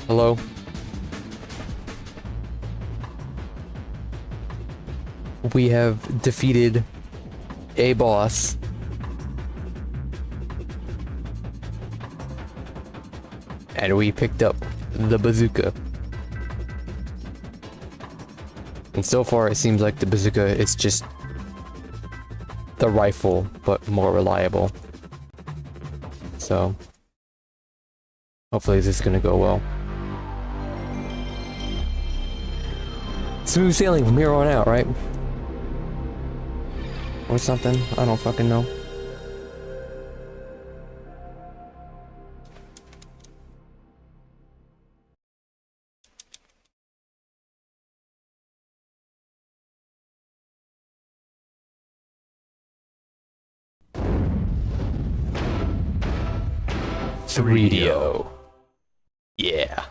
Hello? We have defeated a boss. And we picked up the bazooka. And so far it seems like the bazooka is just the rifle, but more reliable. So hopefully this is gonna go well. Smooth sailing from here on out, right? Or something, I don't fucking know. Threedio. Yeah.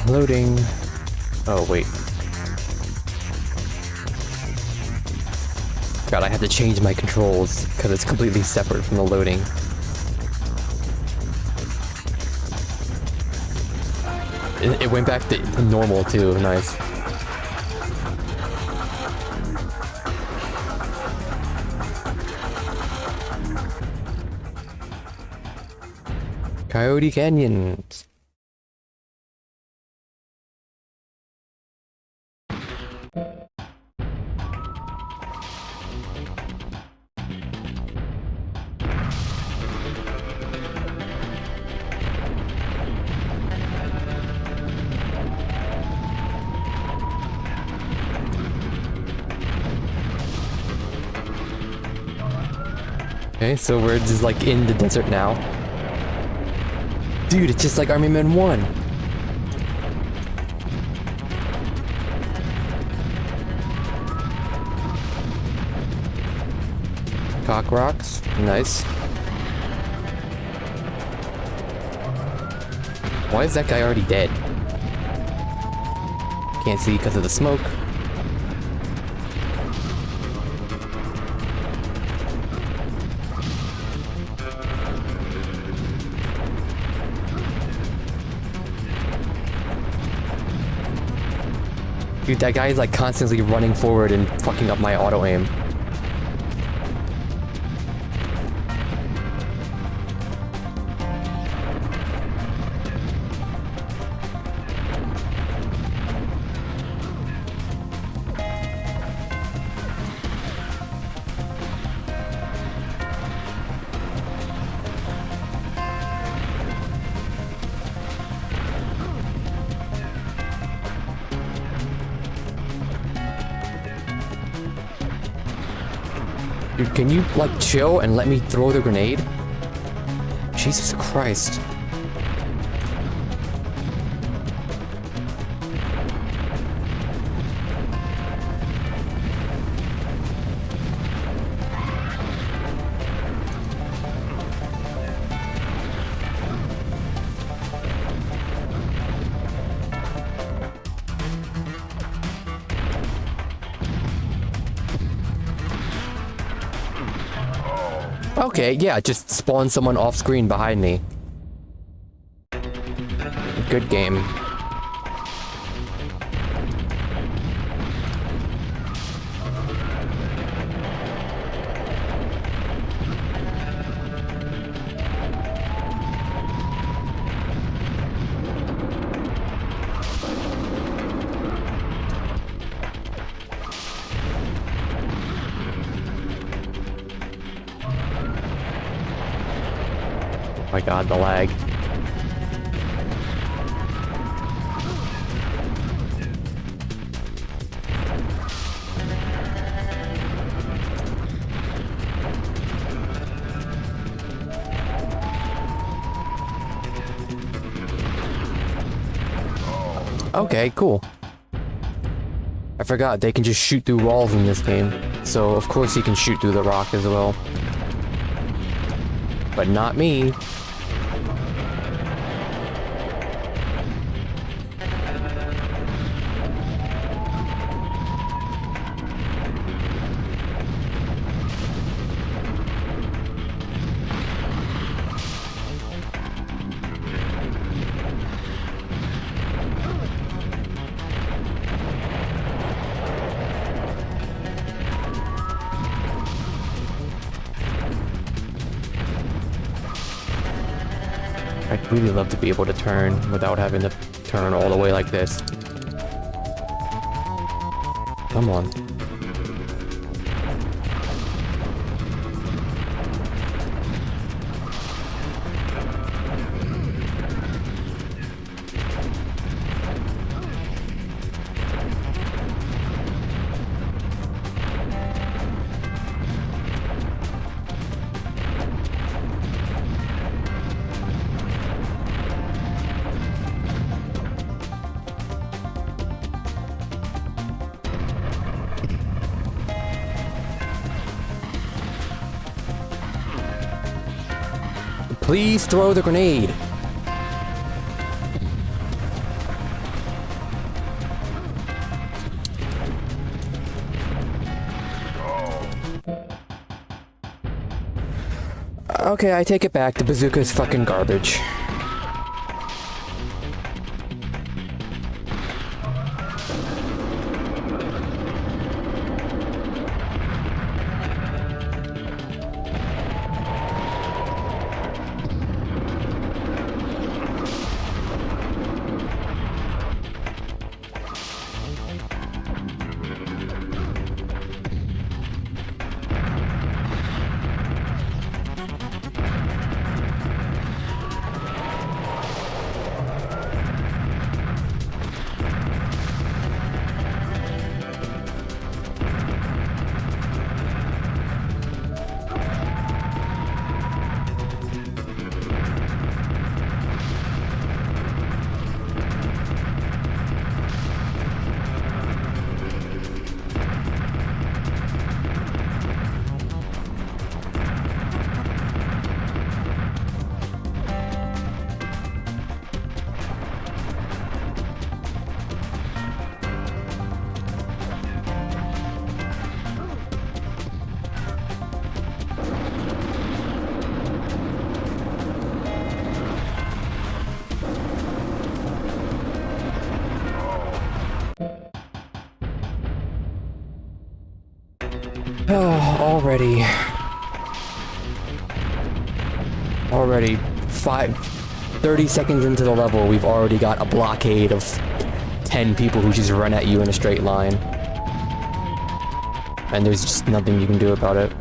Loading. Oh, wait. God, I have to change my controls because it's completely separate from the loading. It went back to normal too, nice. Coyote Canyons. Okay, so we're just like in the desert now. Dude, it's just like Army Men 1. Cock rocks, nice. Why is that guy already dead? Can't see because of the smoke. Dude, that guy is like constantly running forward and fucking up my auto aim. Dude, can you, like, chill and let me throw the grenade? Jesus Christ. Okay, yeah, just spawn someone off screen behind me. Good game. Oh my god, the lag. Okay, cool. I forgot they can just shoot through walls in this game, so of course he can shoot through the rock as well. But not me. I'd really love to be able to turn without having to turn all the way like this. Come on. Please throw the grenade. Okay, I take it back. The bazooka is fucking garbage. Oh, already 30 seconds into the level, we've already got a blockade of 10 people who just run at you in a straight line. And there's just nothing you can do about it.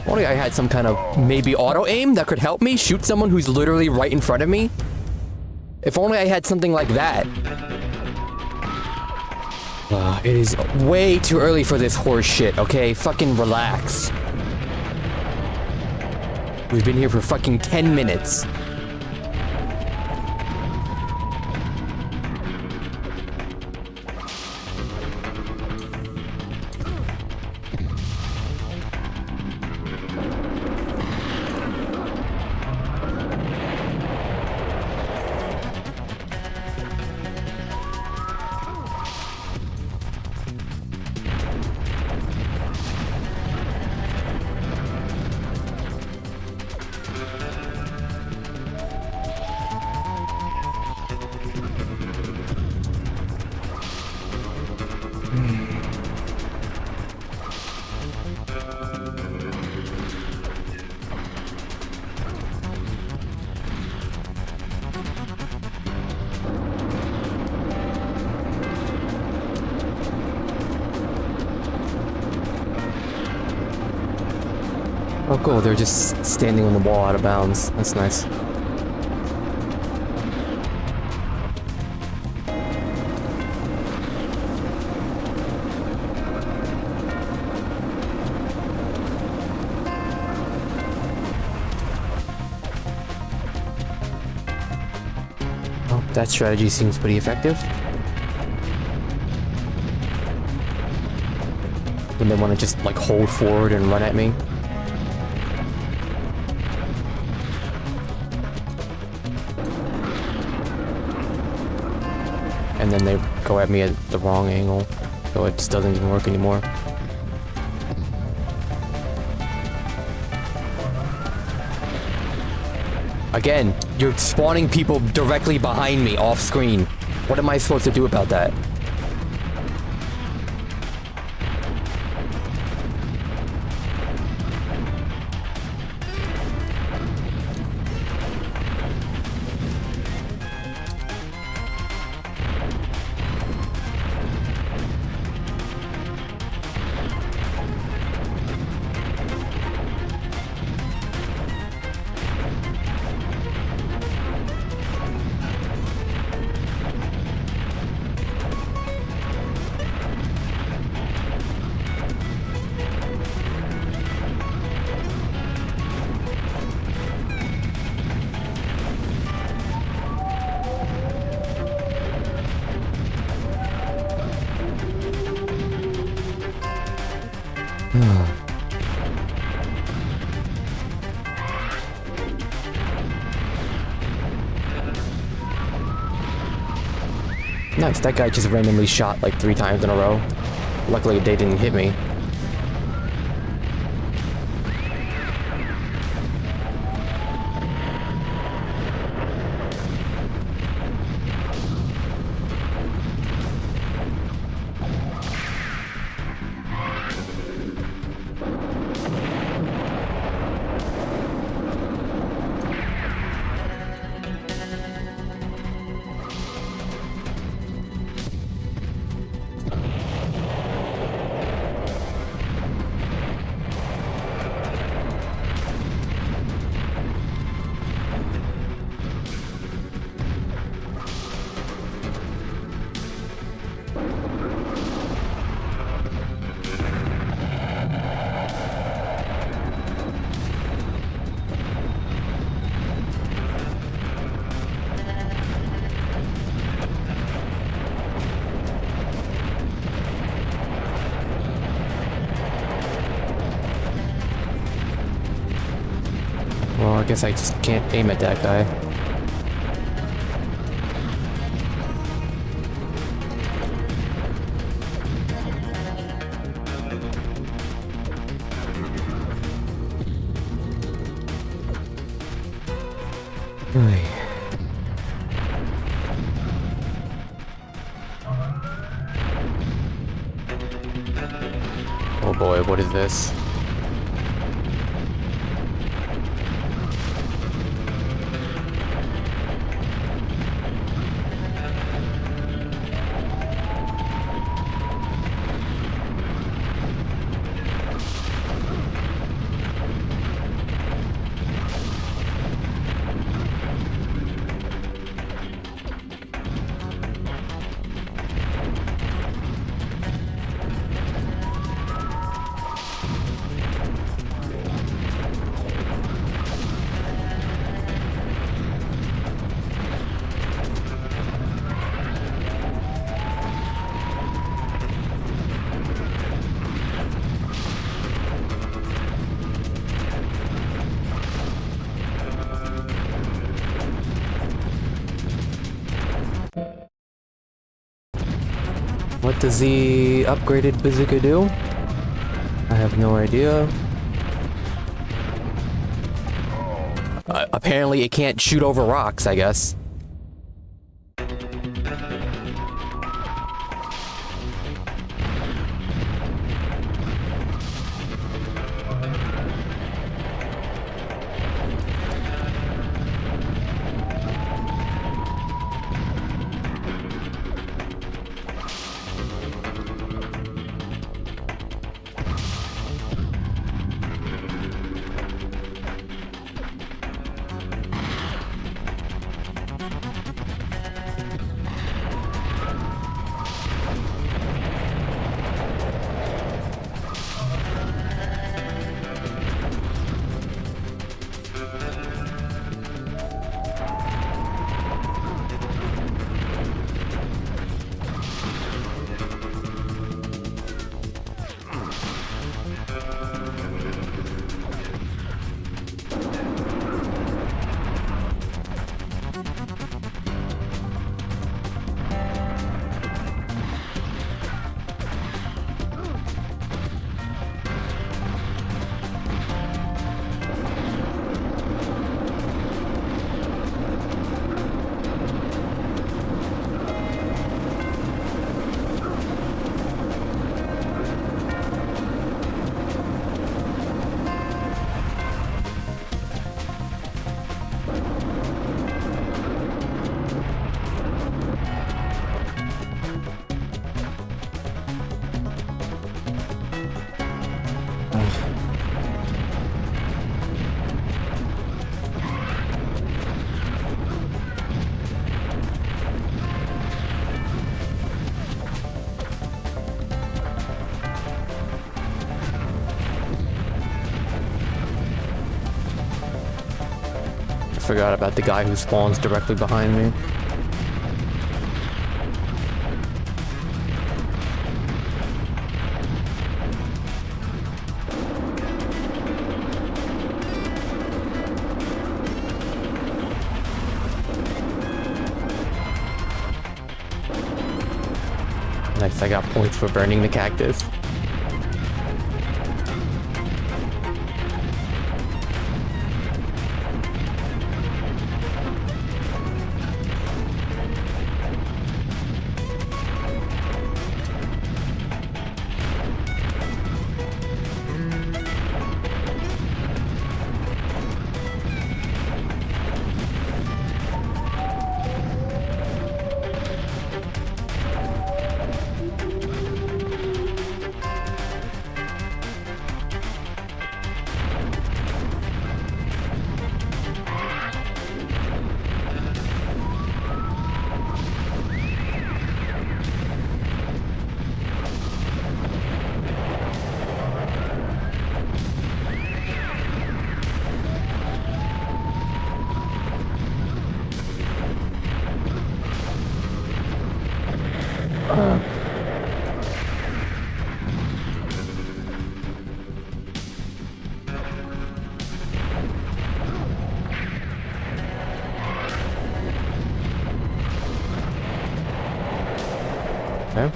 Only I had some kind of maybe auto aim that could help me shoot someone who's literally right in front of me. If only I had something like that. It is way too early for this horse shit, okay? Fucking relax. We've been here for fucking 10 minutes. Oh cool, they're just standing on the wall out of bounds. That's nice. Oh, that strategy seems pretty effective. When they want to just like hold forward and run at me. And then they go at me at the wrong angle, so it just doesn't even work anymore. Again, you're spawning people directly behind me off screen. What am I supposed to do about that? Nice, that guy just randomly shot like 3 times in a row. Luckily they didn't hit me. Well, I guess I just can't aim at that guy. Oh boy, what is this? What does the upgraded bazooka do? I have no idea. Apparently it can't shoot over rocks, I guess. forgot about the guy who spawns directly behind me. Nice, I got points for burning the cactus. Okay.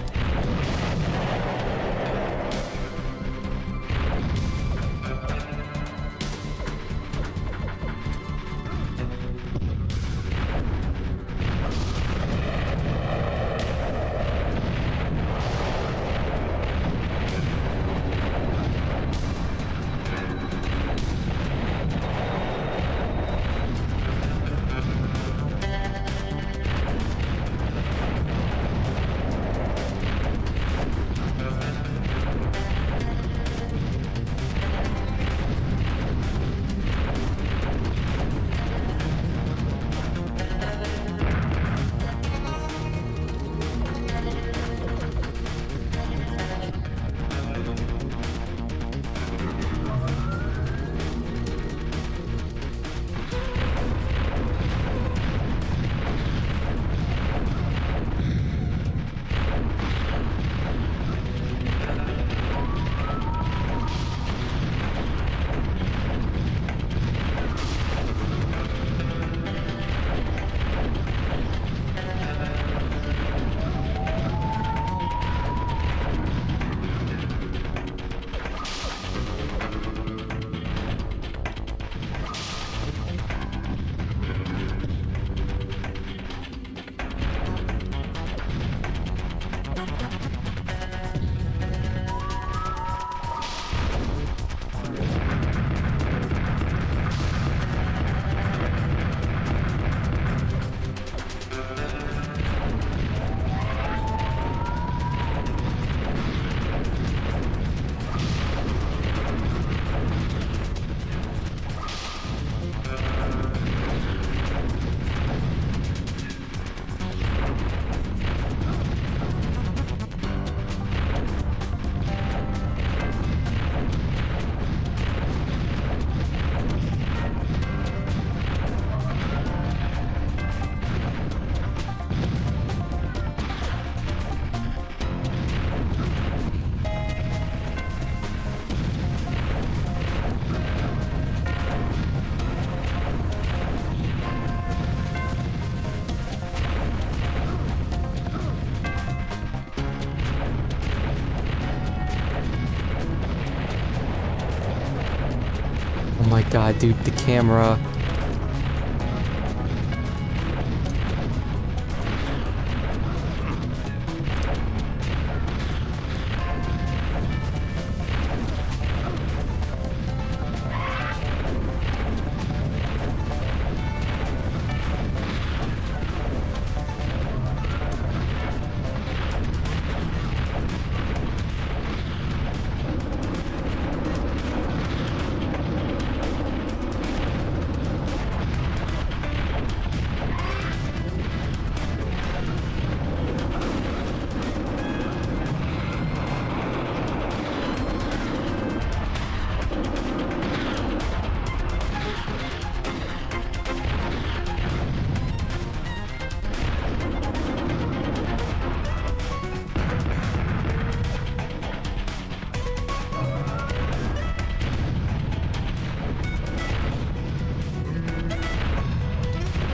Oh my god, dude, the camera.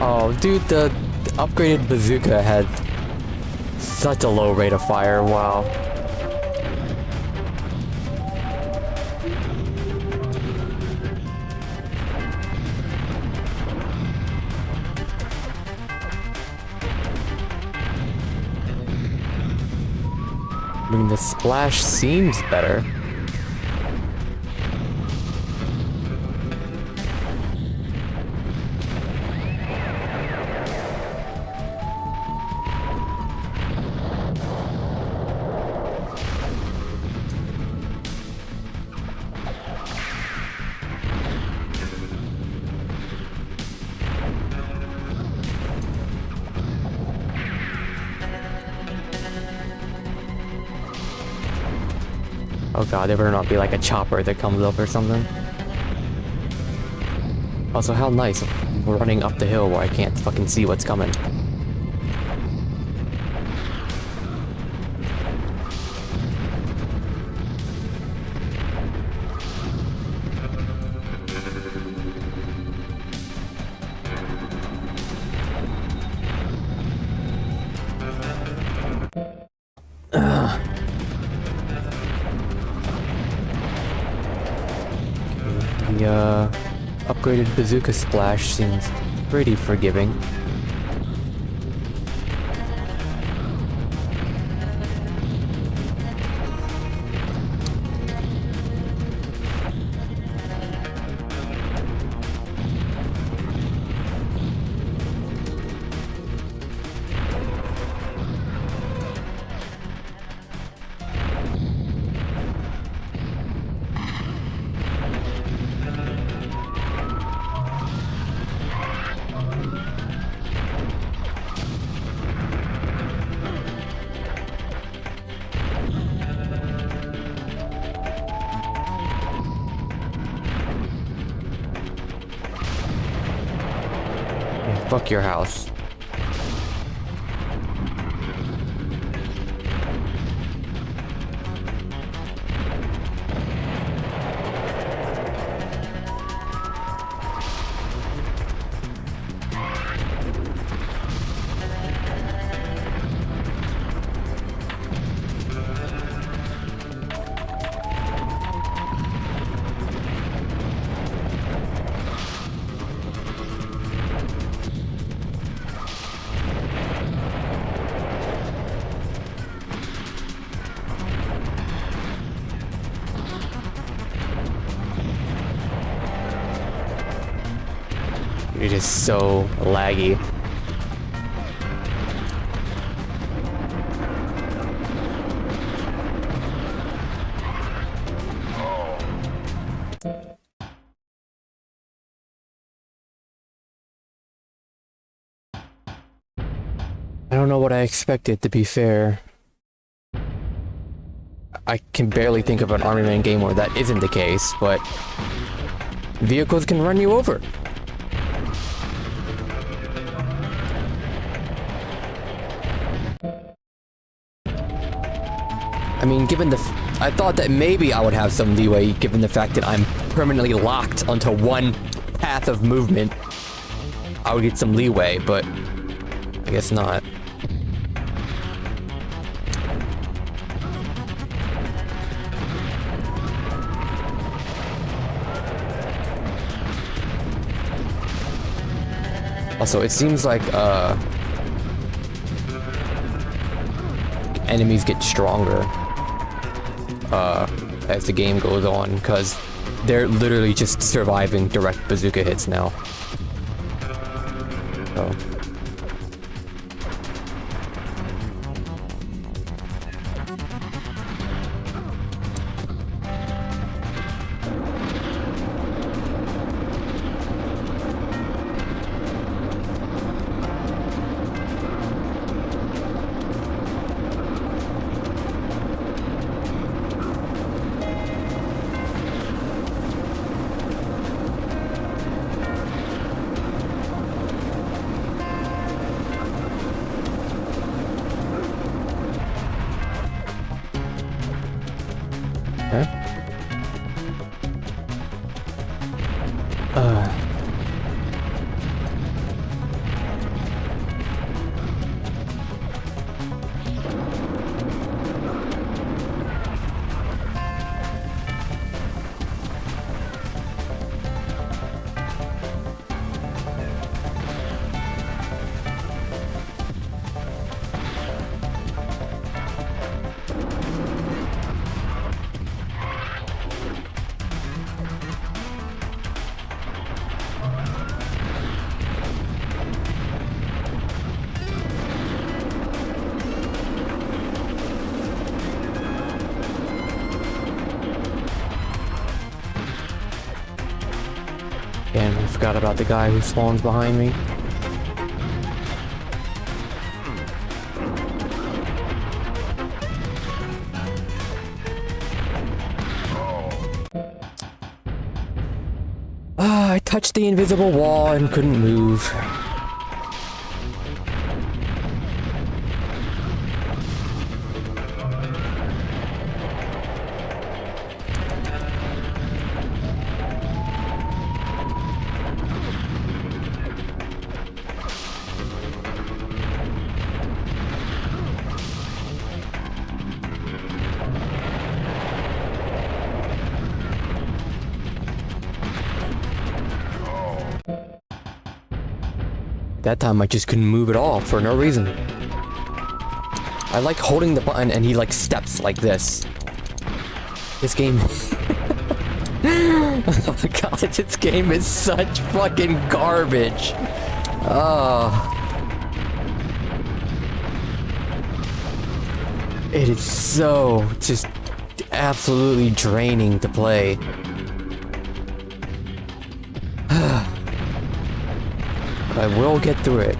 Oh, dude, the upgraded bazooka had such a low rate of fire, wow. I mean, the splash seems better. Oh god, there better not be like a chopper that comes up or something. Also, how nice, we're running up the hill where I can't fucking see what's coming. The upgraded bazooka splash seems pretty forgiving. Fuck your house. It is so laggy. I don't know what I expected, to be fair. I can barely think of an Army Man game where that isn't the case, but vehicles can run you over. I mean, given the I thought that maybe I would have some leeway, given the fact that I'm permanently locked onto one path of movement. I would get some leeway, but I guess not. Also, it seems like, enemies get stronger, as the game goes on, because they're literally just surviving direct bazooka hits now. So. forgot about the guy who spawns behind me. Ah, I touched the invisible wall and couldn't move. That time I just couldn't move at all for no reason. I like holding the button and he like steps like this. This game... Oh god, this game is such fucking garbage. Oh. It is so just absolutely draining to play. I will get through it,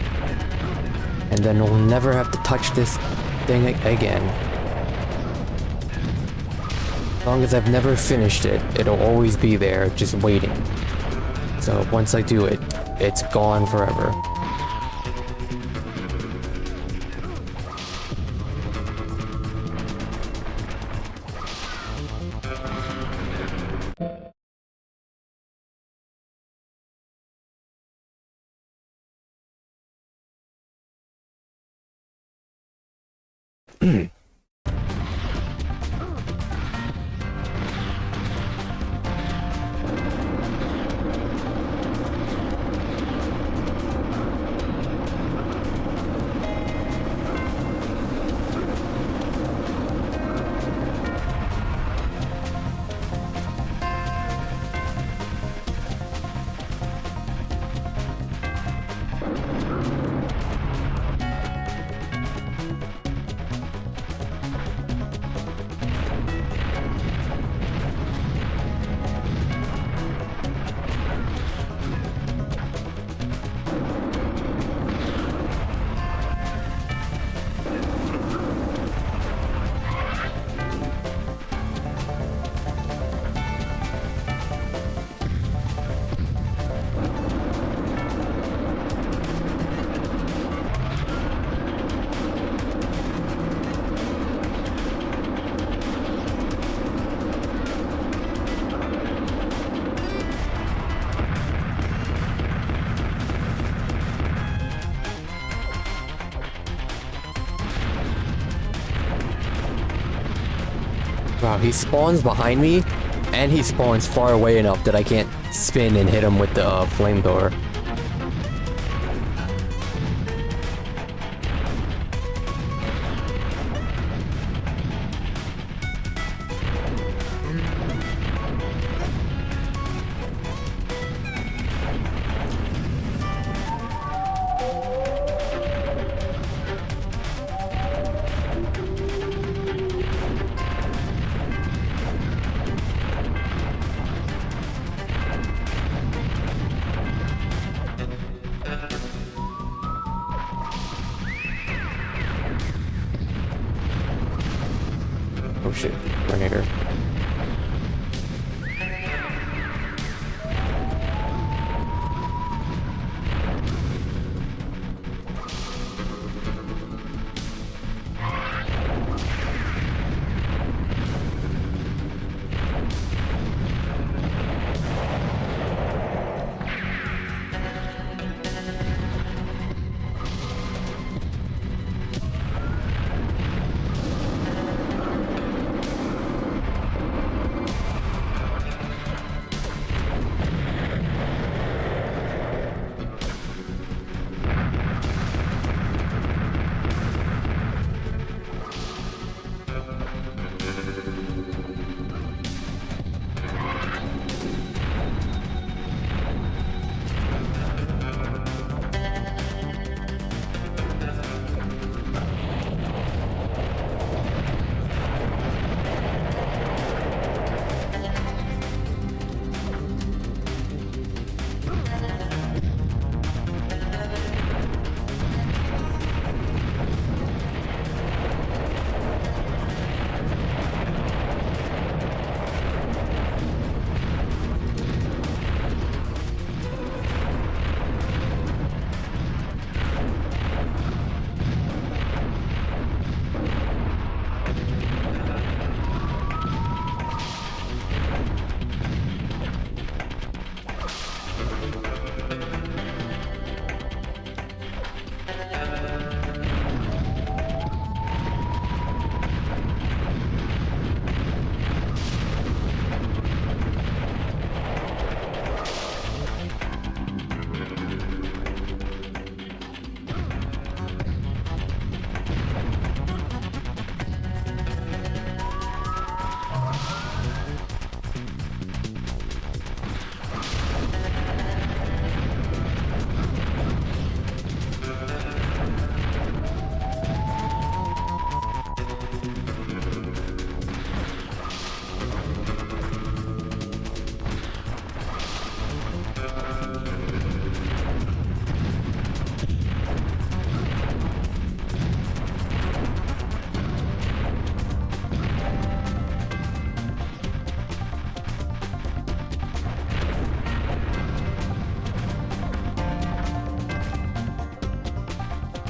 and then we'll never have to touch this thing again. As long as I've never finished it, it'll always be there, just waiting. So once I do it, it's gone forever. Wow, he spawns behind me, and he spawns far away enough that I can't spin and hit him with the flamethrower. Oh shit, Renator.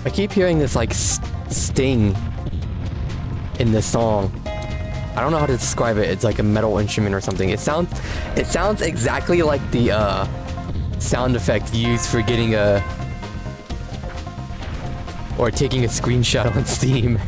I keep hearing this like sting in this song. I don't know how to describe it. It's like a metal instrument or something. It sounds exactly like the sound effect used for getting a or taking a screenshot on Steam.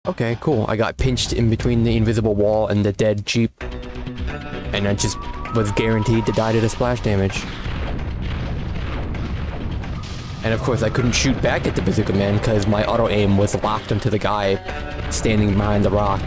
Okay, cool. I got pinched in between the invisible wall and the dead Jeep. And I just was guaranteed to die to the splash damage. And of course I couldn't shoot back at the bazooka man because my auto aim was locked onto the guy standing behind the rock.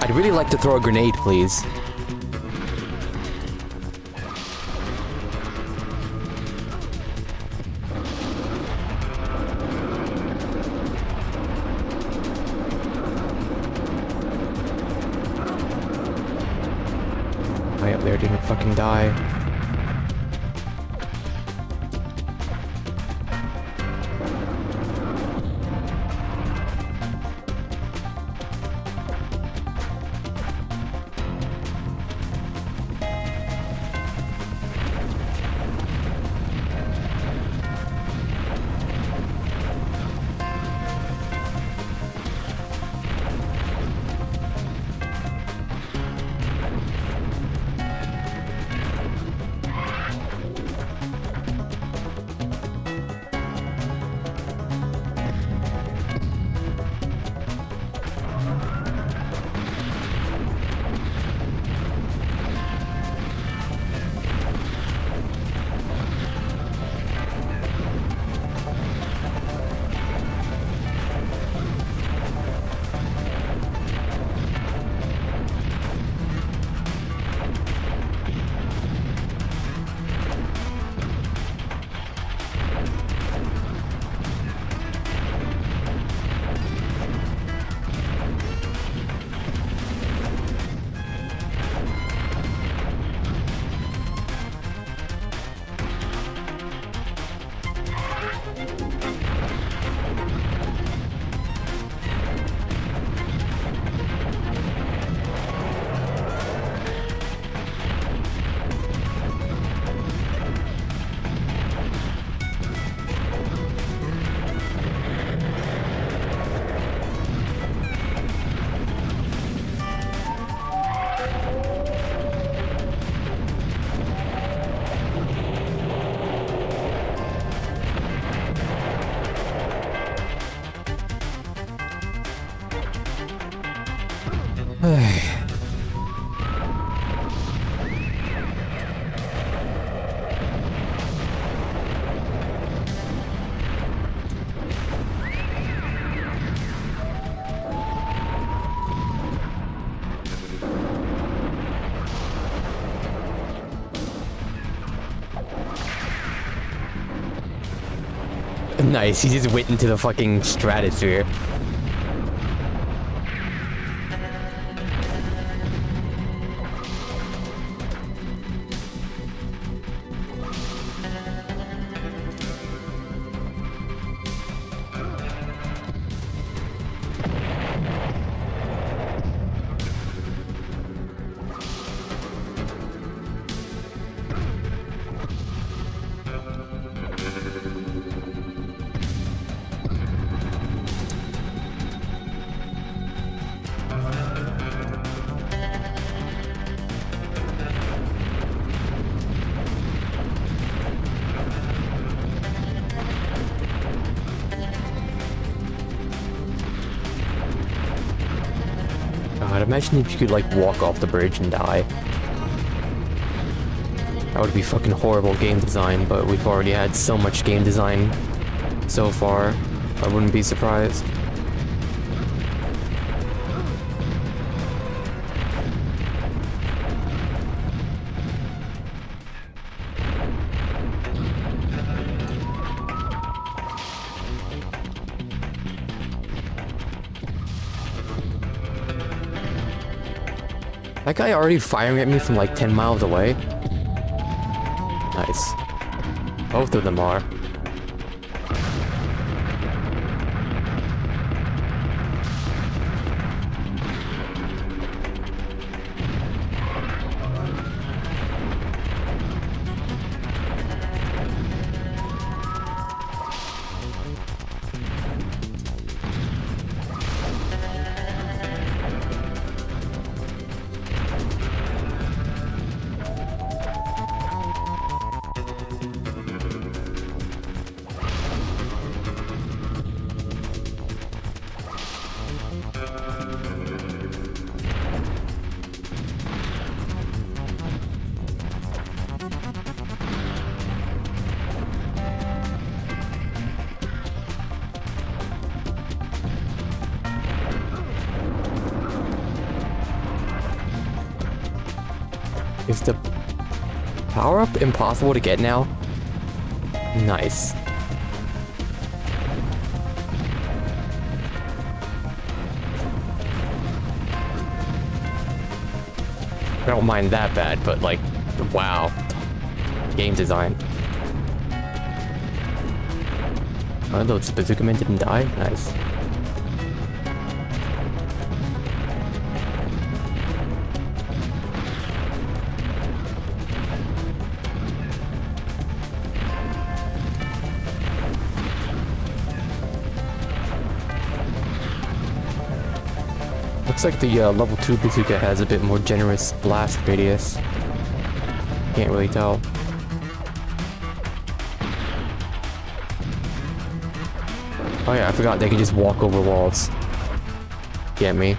I'd really like to throw a grenade, please. Guy up there didn't fucking die. Nice, he just went into the fucking stratosphere. I'd imagine if you could like walk off the bridge and die. That would be fucking horrible game design, but we've already had so much game design so far, I wouldn't be surprised. That guy already firing at me from like 10 miles away? Nice. Both of them are. Is the power-up impossible to get now? Nice. I don't mind that bad, but like, wow. Game design. Oh, those bazooka men didn't die? Nice. Looks like the level 2 bazooka has a bit more generous blast radius. Can't really tell. Oh yeah, I forgot they can just walk over walls. Get me.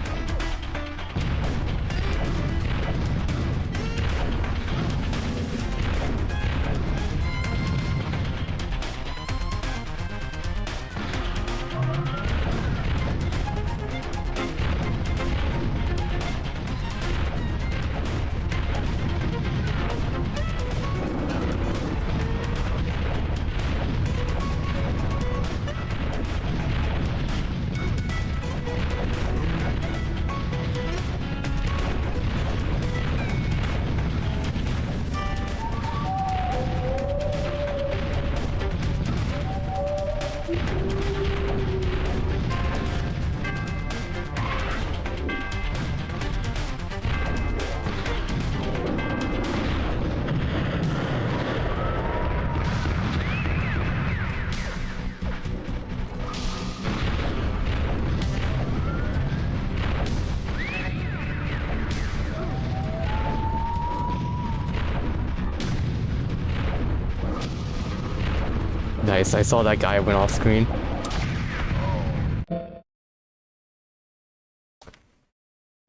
Nice, I saw that guy went off screen.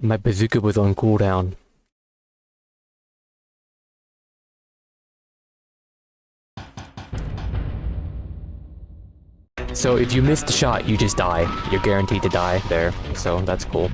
My bazooka was on cooldown. So if you miss the shot, you just die. You're guaranteed to die there, so that's cool.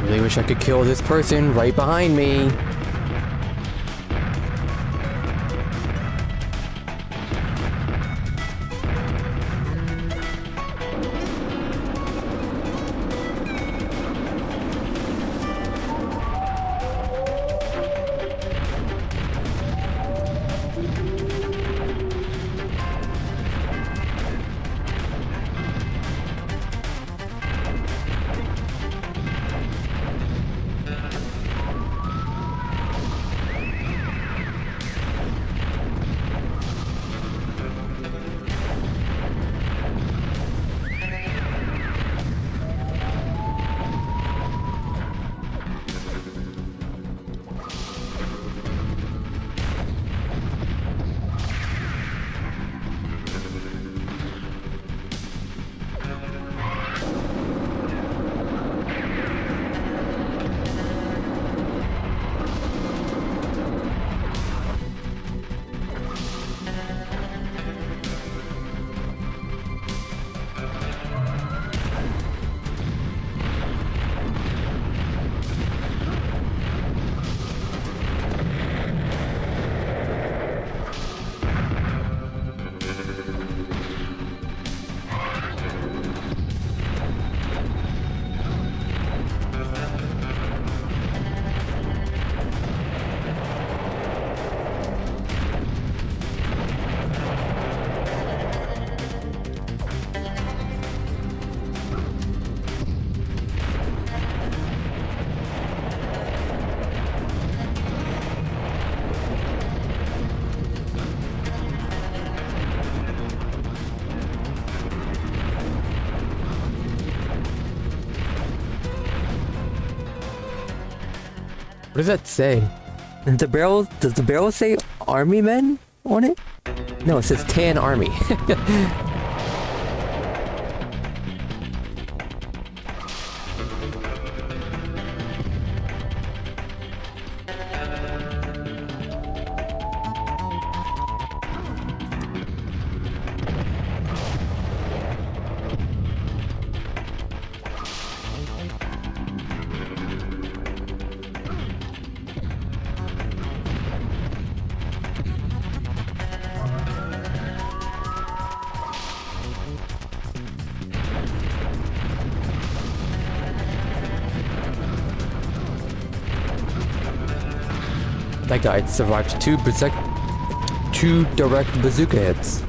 Really wish I could kill this person right behind me. What does that say? The barrel, does the barrel say army men on it? No, it says tan army. That guy survived two direct bazooka hits.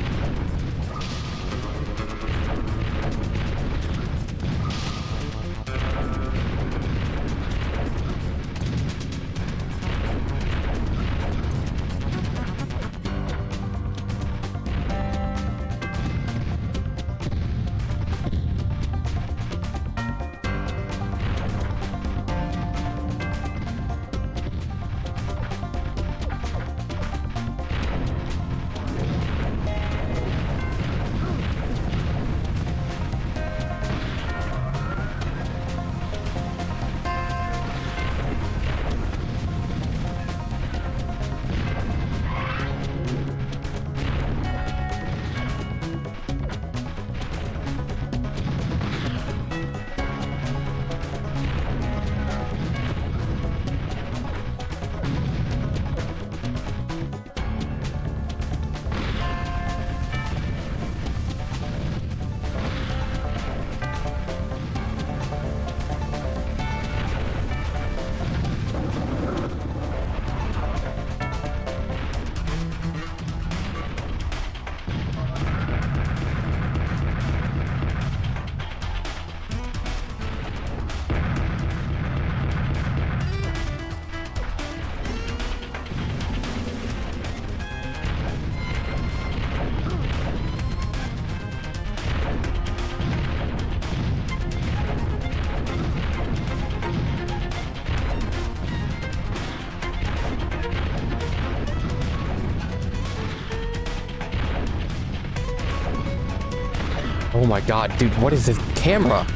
Oh my god, dude, what is this camera?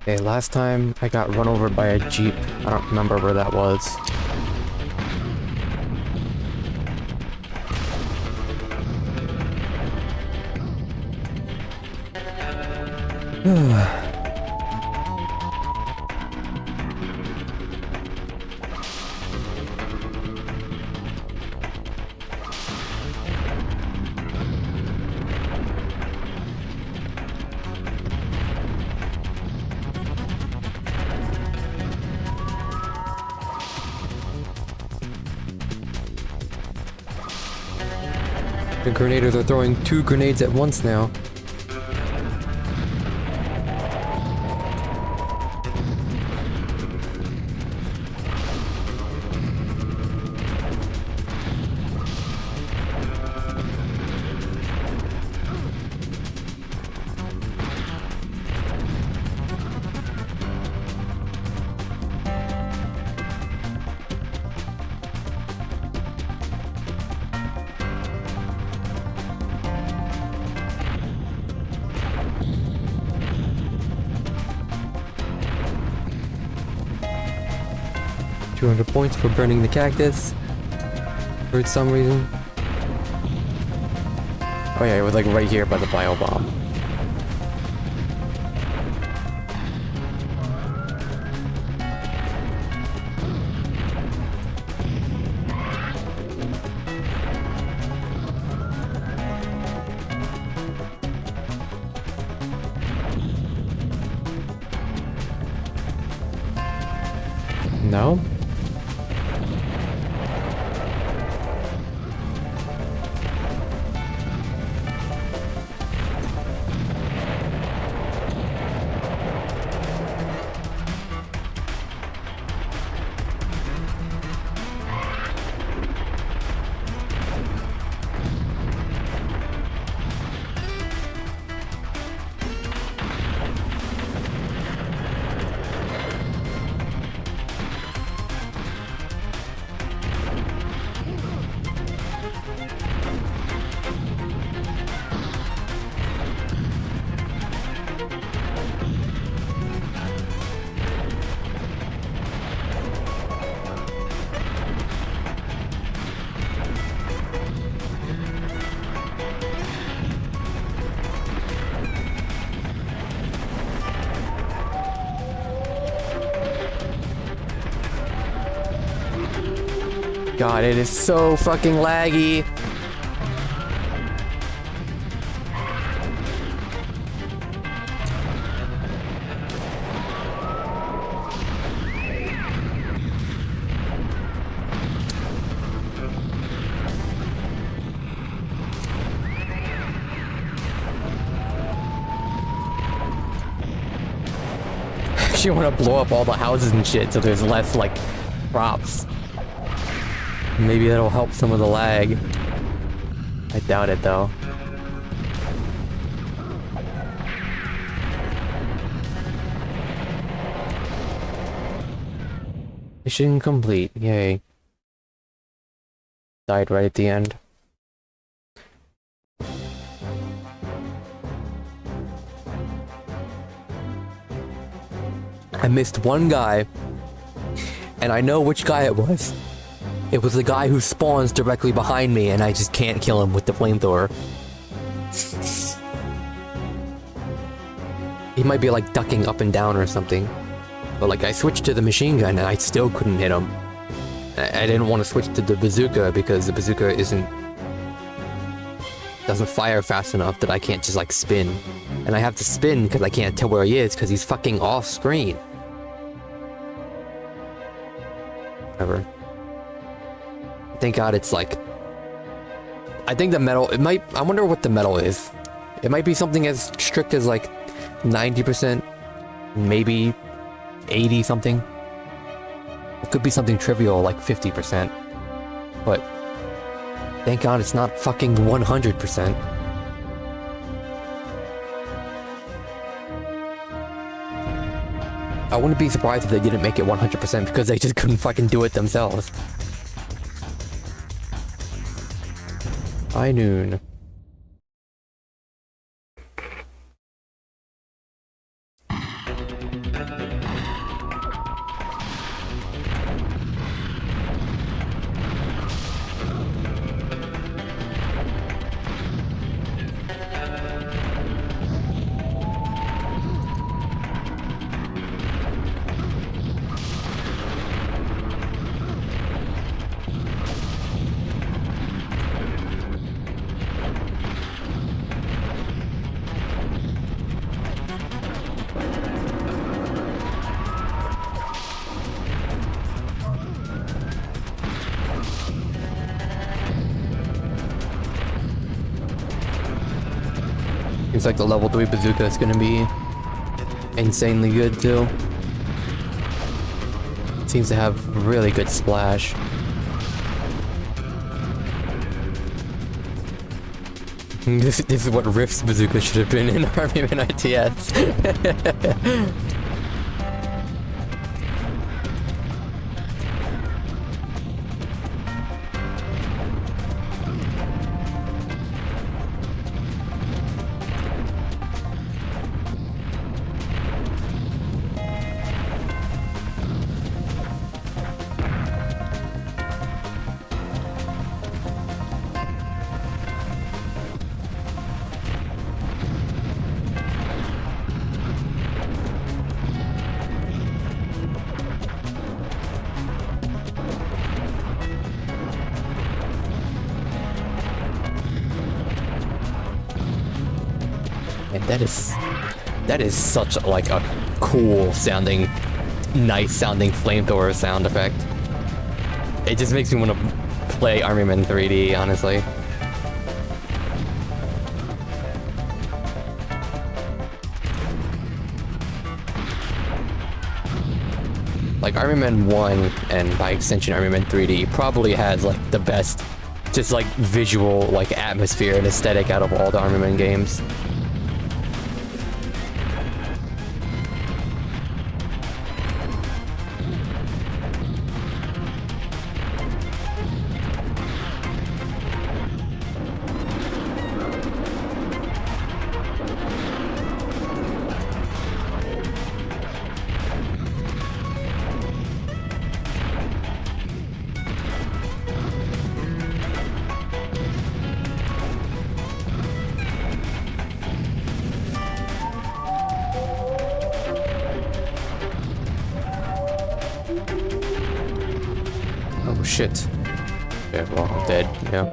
Okay, last time I got run over by a Jeep. I don't remember where that was. The grenaders are throwing 2 grenades at once now. $200 points for burning the cactus. For some reason. Oh yeah, it was like right here by the bio bomb. No? God, it is so fucking laggy. actually want to blow up all the houses and shit so there's less, like, crops. Maybe that'll help some of the lag. I doubt it, though. Mission complete. Yay. Died right at the end. I missed one guy, and I know which guy it was. It was the guy who spawns directly behind me, and I just can't kill him with the flamethrower. He might be like ducking up and down or something. But like I switched to the machine gun and I still couldn't hit him. I didn't want to switch to the bazooka because the bazooka doesn't fire fast enough that I can't just like spin. And I have to spin because I can't tell where he is because he's fucking off screen. Whatever. Thank God it's like... I think the metal... I wonder what the metal is. It might be something as strict as like 90%, maybe 80 something. It could be something trivial like 50%. But thank God it's not fucking 100%. I wouldn't be surprised if they didn't make it 100% because they just couldn't fucking do it themselves. High noon. Seems like the level 3 bazooka is gonna be insanely good too. Seems to have really good splash. This is what Rift's bazooka should have been in Army Man RTS. That is such like a cool sounding, nice sounding flamethrower sound effect. It just makes me want to play Army Men 3D, honestly. Like Army Men 1 and by extension Army Men 3D probably has like the best just like visual like atmosphere and aesthetic out of all the Army Men games. Shit. Okay, well, I'm dead, yeah.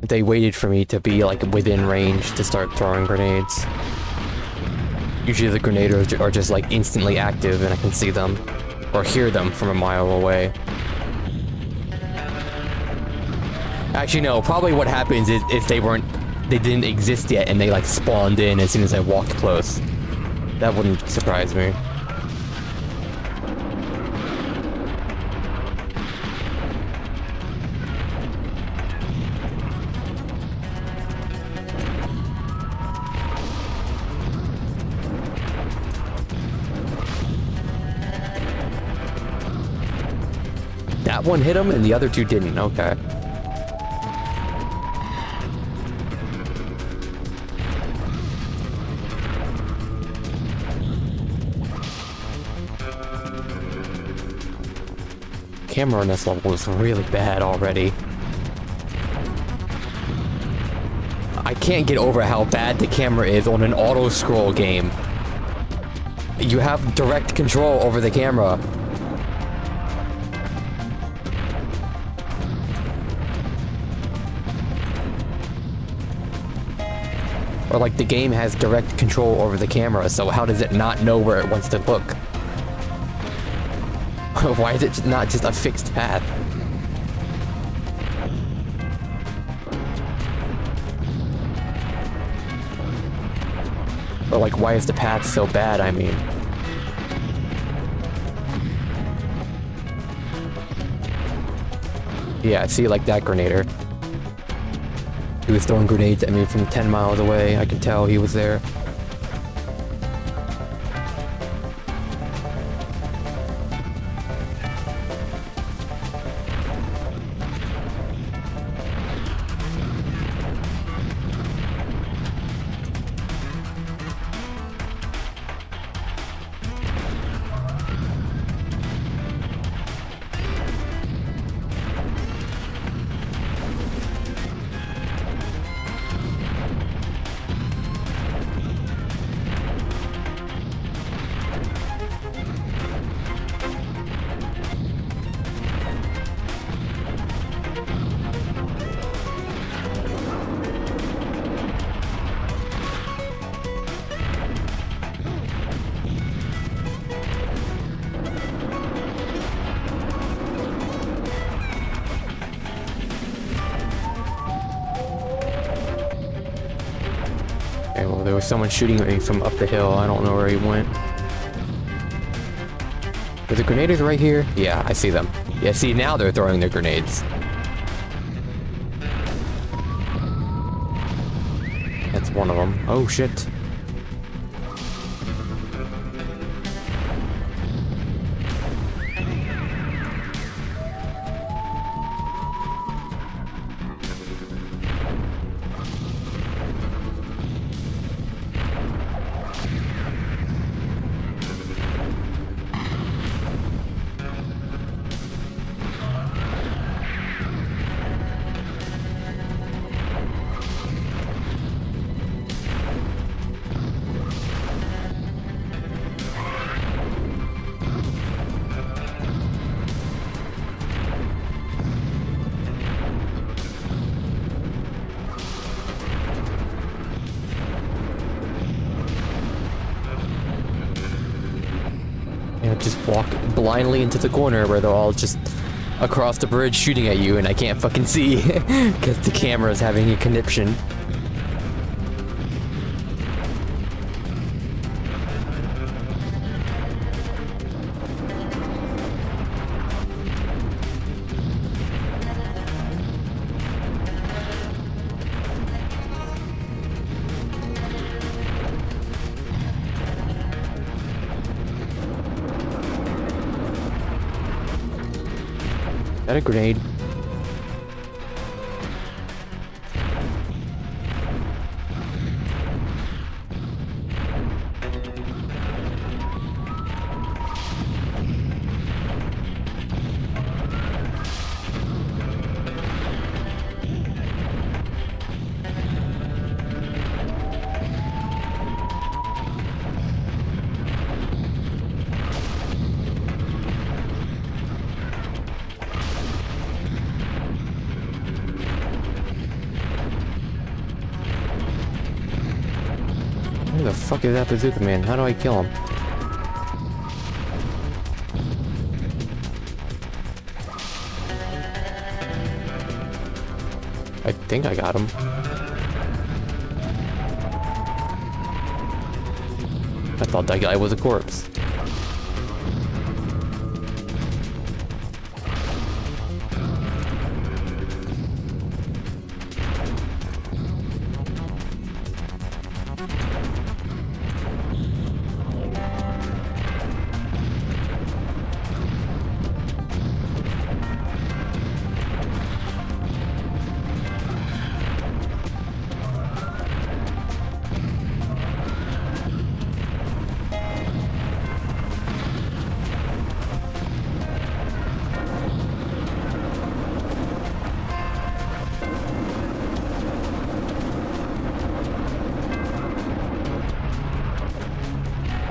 They waited for me to be, like, within range to start throwing grenades. Usually the grenaders are just, like, instantly active and I can see them. Or hear them from a mile away. Actually, no, probably what happens is if they didn't exist yet and they, like, spawned in as soon as I walked close. That wouldn't surprise me. That one hit him and the other two didn't. Okay. Camera on this level is really bad already. I can't get over how bad the camera is on an auto-scroll game. You have direct control over the camera. Or like the game has direct control over the camera, so how does it not know where it wants to look? Why is it not just a fixed path? Or like, why is the path so bad, I mean? Yeah, see, like that grenader. He was throwing grenades at me from 10 miles away. I could tell he was there. Okay, well, there was someone shooting at me from up the hill. I don't know where he went. Are the grenaders right here? Yeah, I see them. Yeah, see, now they're throwing their grenades. That's one of them. Oh, shit. Just walk blindly into the corner where they're all just across the bridge shooting at you and I can't fucking see because the camera is having a conniption. Is that a grenade? Where the fuck is that bazooka man? How do I kill him? I think I got him. I thought that guy was a corpse.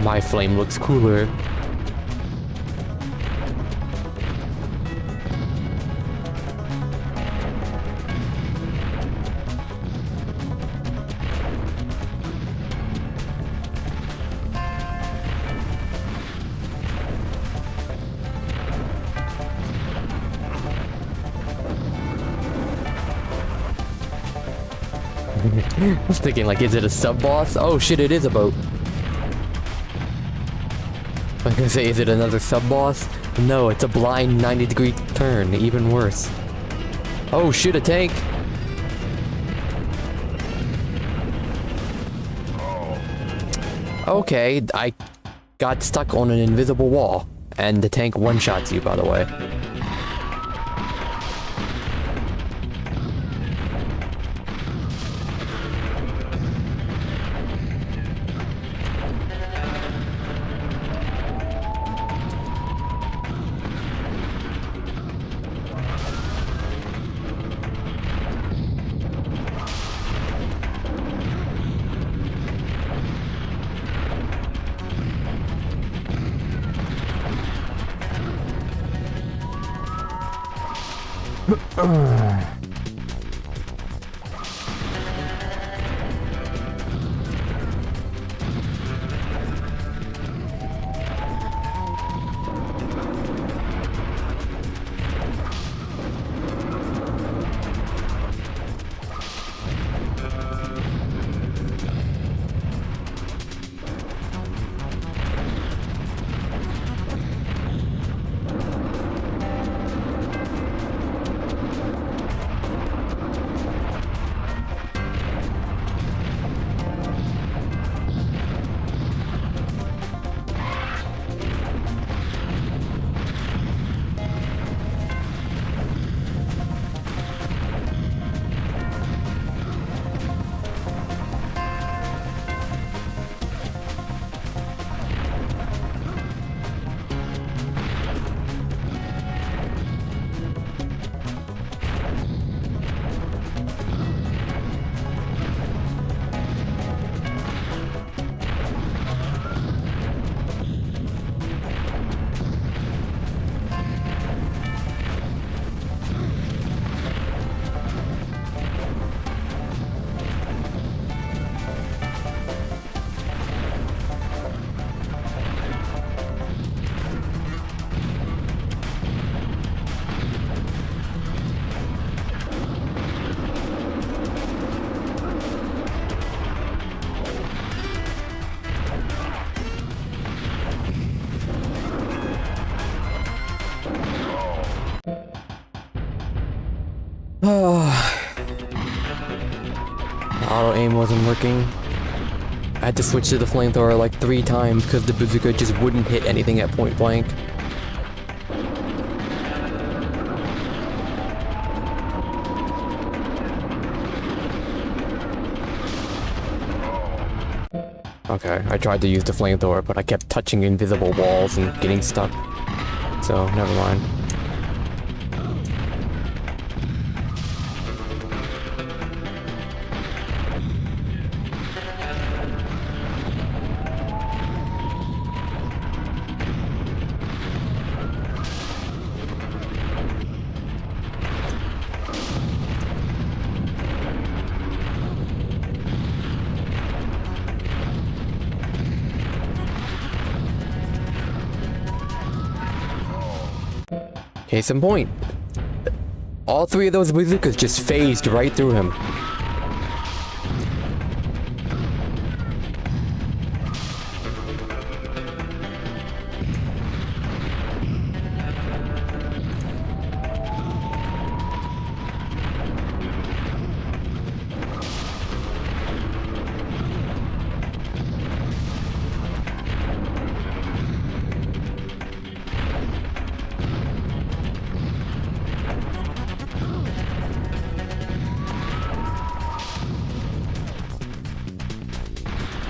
My flame looks cooler. I was thinking, like, is it a sub-boss? Oh shit, it is a boat. I was gonna say, is it another sub-boss? No, it's a blind 90-degree turn, even worse. Oh shit, a tank! Okay, I got stuck on an invisible wall, and the tank one-shots you, by the way. Auto aim wasn't working. I had to switch to the flamethrower like 3 times because the bazooka just wouldn't hit anything at point blank. Okay, I tried to use the flamethrower, but I kept touching invisible walls and getting stuck. So, never mind. Case in point. All 3 of those bazookas just phased right through him.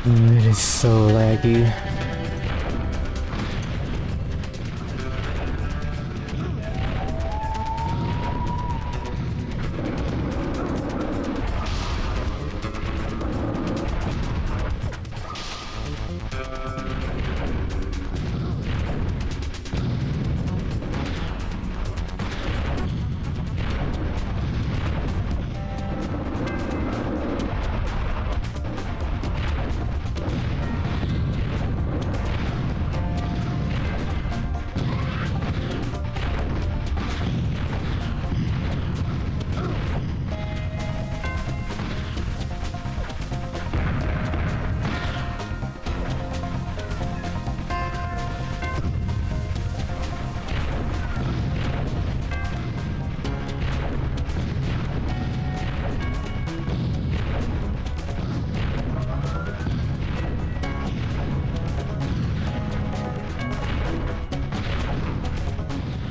It is so laggy.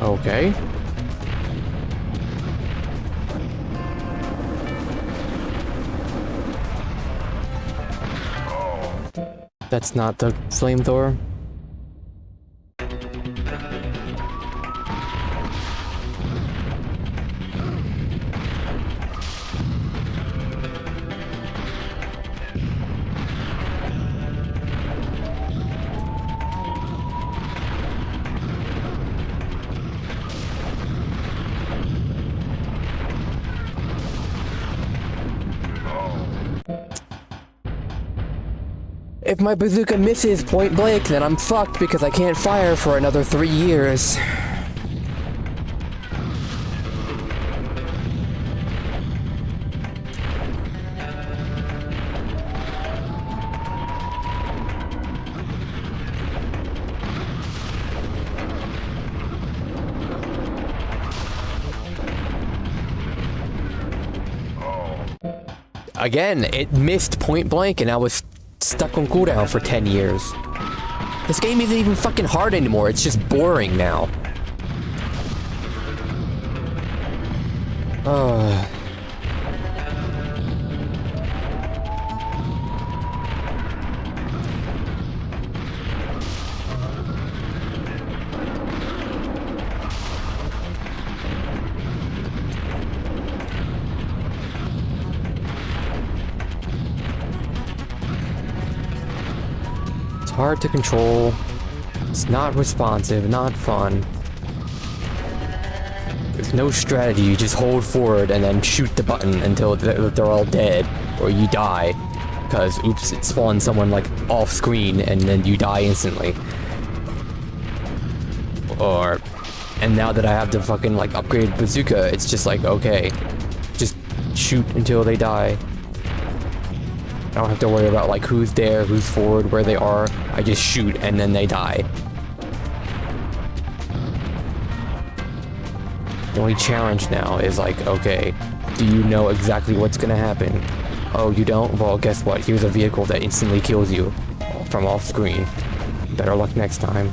Okay. That's not the flamethrower. If my bazooka misses point blank, then I'm fucked because I can't fire for another 3 years. Again, it missed point blank and I was stuck on cooldown for 10 years. This game isn't even fucking hard anymore, it's just boring now. It's hard to control. It's not responsive, not fun. There's no strategy, you just hold forward and then shoot the button until they're all dead, or you die. Because, oops, it spawns someone, like, off screen, and then you die instantly. And now that I have the fucking, like, upgraded bazooka, it's just like, okay, just shoot until they die. I don't have to worry about, like, who's there, who's forward, where they are. I just shoot, and then they die. The only challenge now is like, okay, do you know exactly what's gonna happen? Oh, you don't? Well, guess what? Here's a vehicle that instantly kills you from off screen. Better luck next time.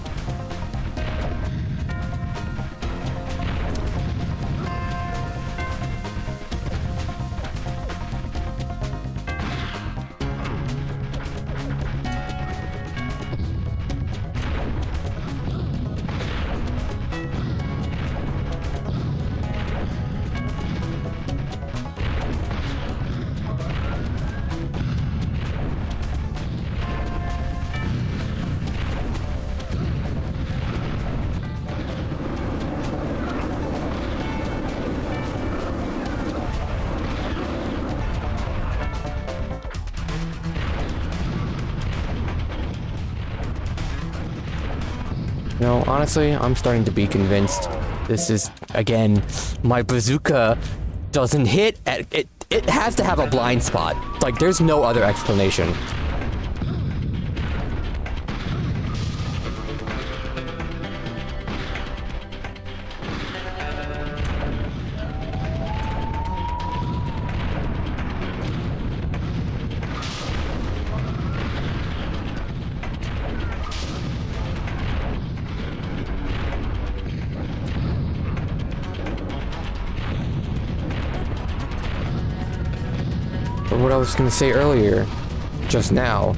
You know, honestly, I'm starting to be convinced this is, again, my bazooka doesn't hit at it. It has to have a blind spot. Like, there's no other explanation. But what I was gonna say earlier, just now,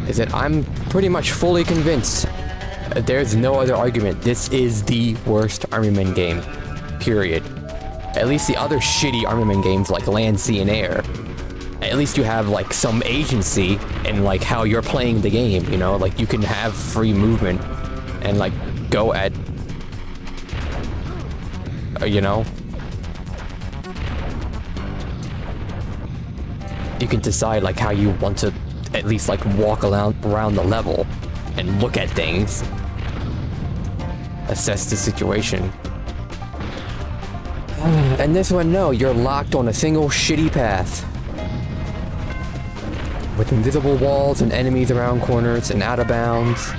is that I'm pretty much fully convinced there's no other argument. This is the worst Army Men game. Period. At least the other shitty Army Men games like Land, Sea, and Air, at least you have like some agency in like how you're playing the game, you know? Like you can have free movement and like go at, you know? You can decide like how you want to at least like walk around the level and look at things, assess the situation. And this one, no, you're locked on a single shitty path with invisible walls and enemies around corners and out of bounds.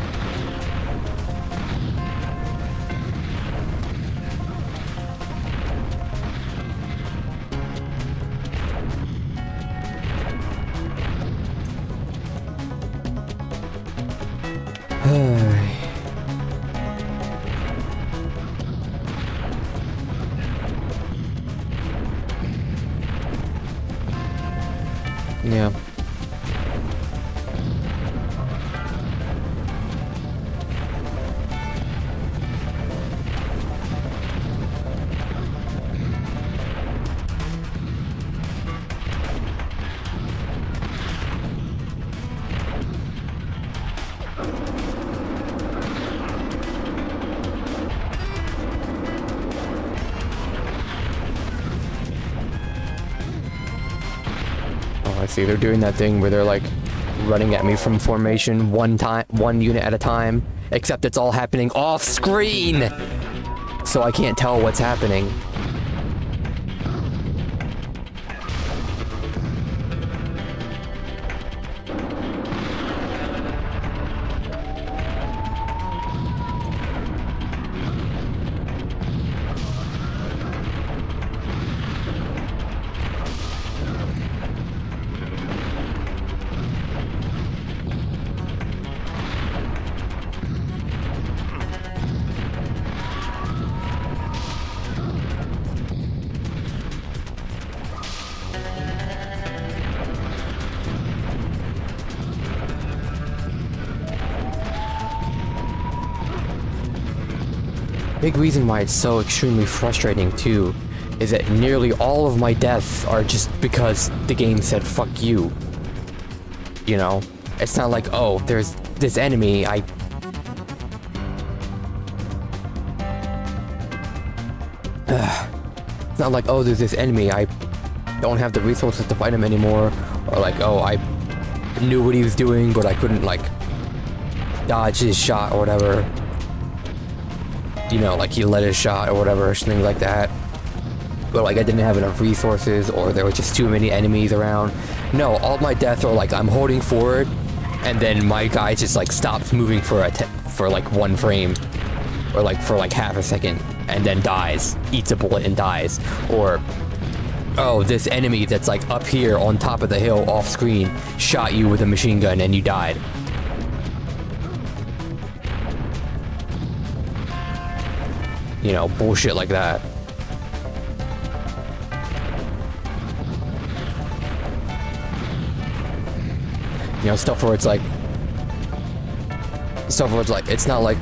Yeah. I see they're doing that thing where they're like running at me from formation one unit at a time, except it's all happening off screen, so I can't tell what's happening. Big reason why it's so extremely frustrating too is that nearly all of my deaths are just because the game said fuck you. You know? It's not like, oh, there's this enemy, it's not like, oh, there's this enemy, I don't have the resources to fight him anymore, or like, oh, I knew what he was doing, but I couldn't like dodge his shot or whatever. You know, like he let his shot or whatever, things like that. But like I didn't have enough resources, or there were just too many enemies around. No, all my deaths are like I'm holding forward, and then my guy just like stops moving for like one frame, or like for like half a second, and then dies, eats a bullet and dies. Or, oh, this enemy that's like up here on top of the hill off screen shot you with a machine gun and you died. You know, bullshit like that. You know, stuff where it's like, it's not like,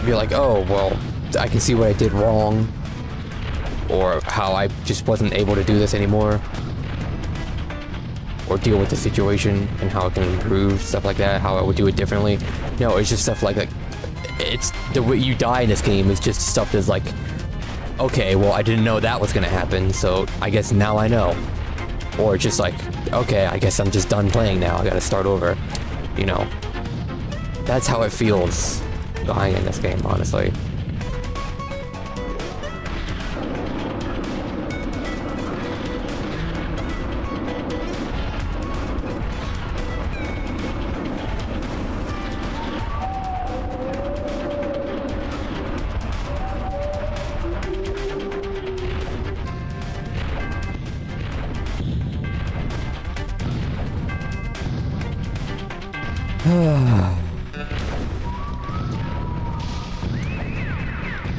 you're like, oh, well, I can see what I did wrong, or how I just wasn't able to do this anymore, or deal with the situation and how it can improve, stuff like that, how I would do it differently. No, it's just stuff like it's the way you die in this game is just stuff that's like, okay, well, I didn't know that was gonna happen, so I guess now I know. Or just like, okay, I guess I'm just done playing now, I gotta start over. You know, that's how it feels dying in this game, honestly.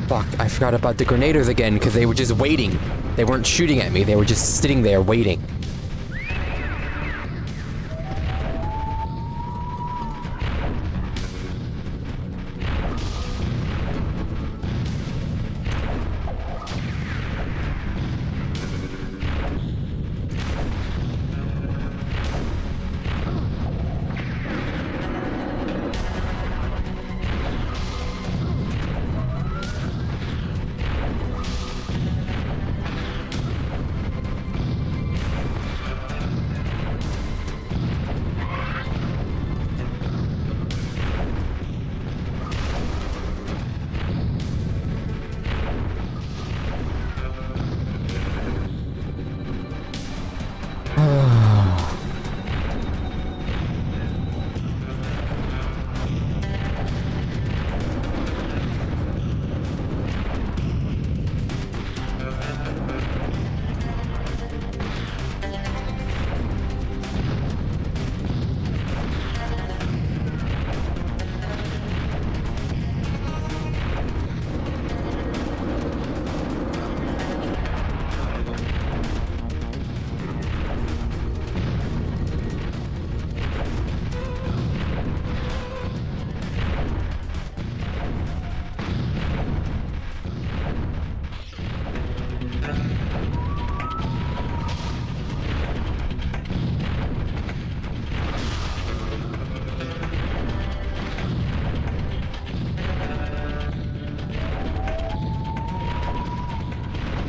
Fuck, I forgot about the grenaders again, because they were just waiting. They weren't shooting at me, they were just sitting there waiting.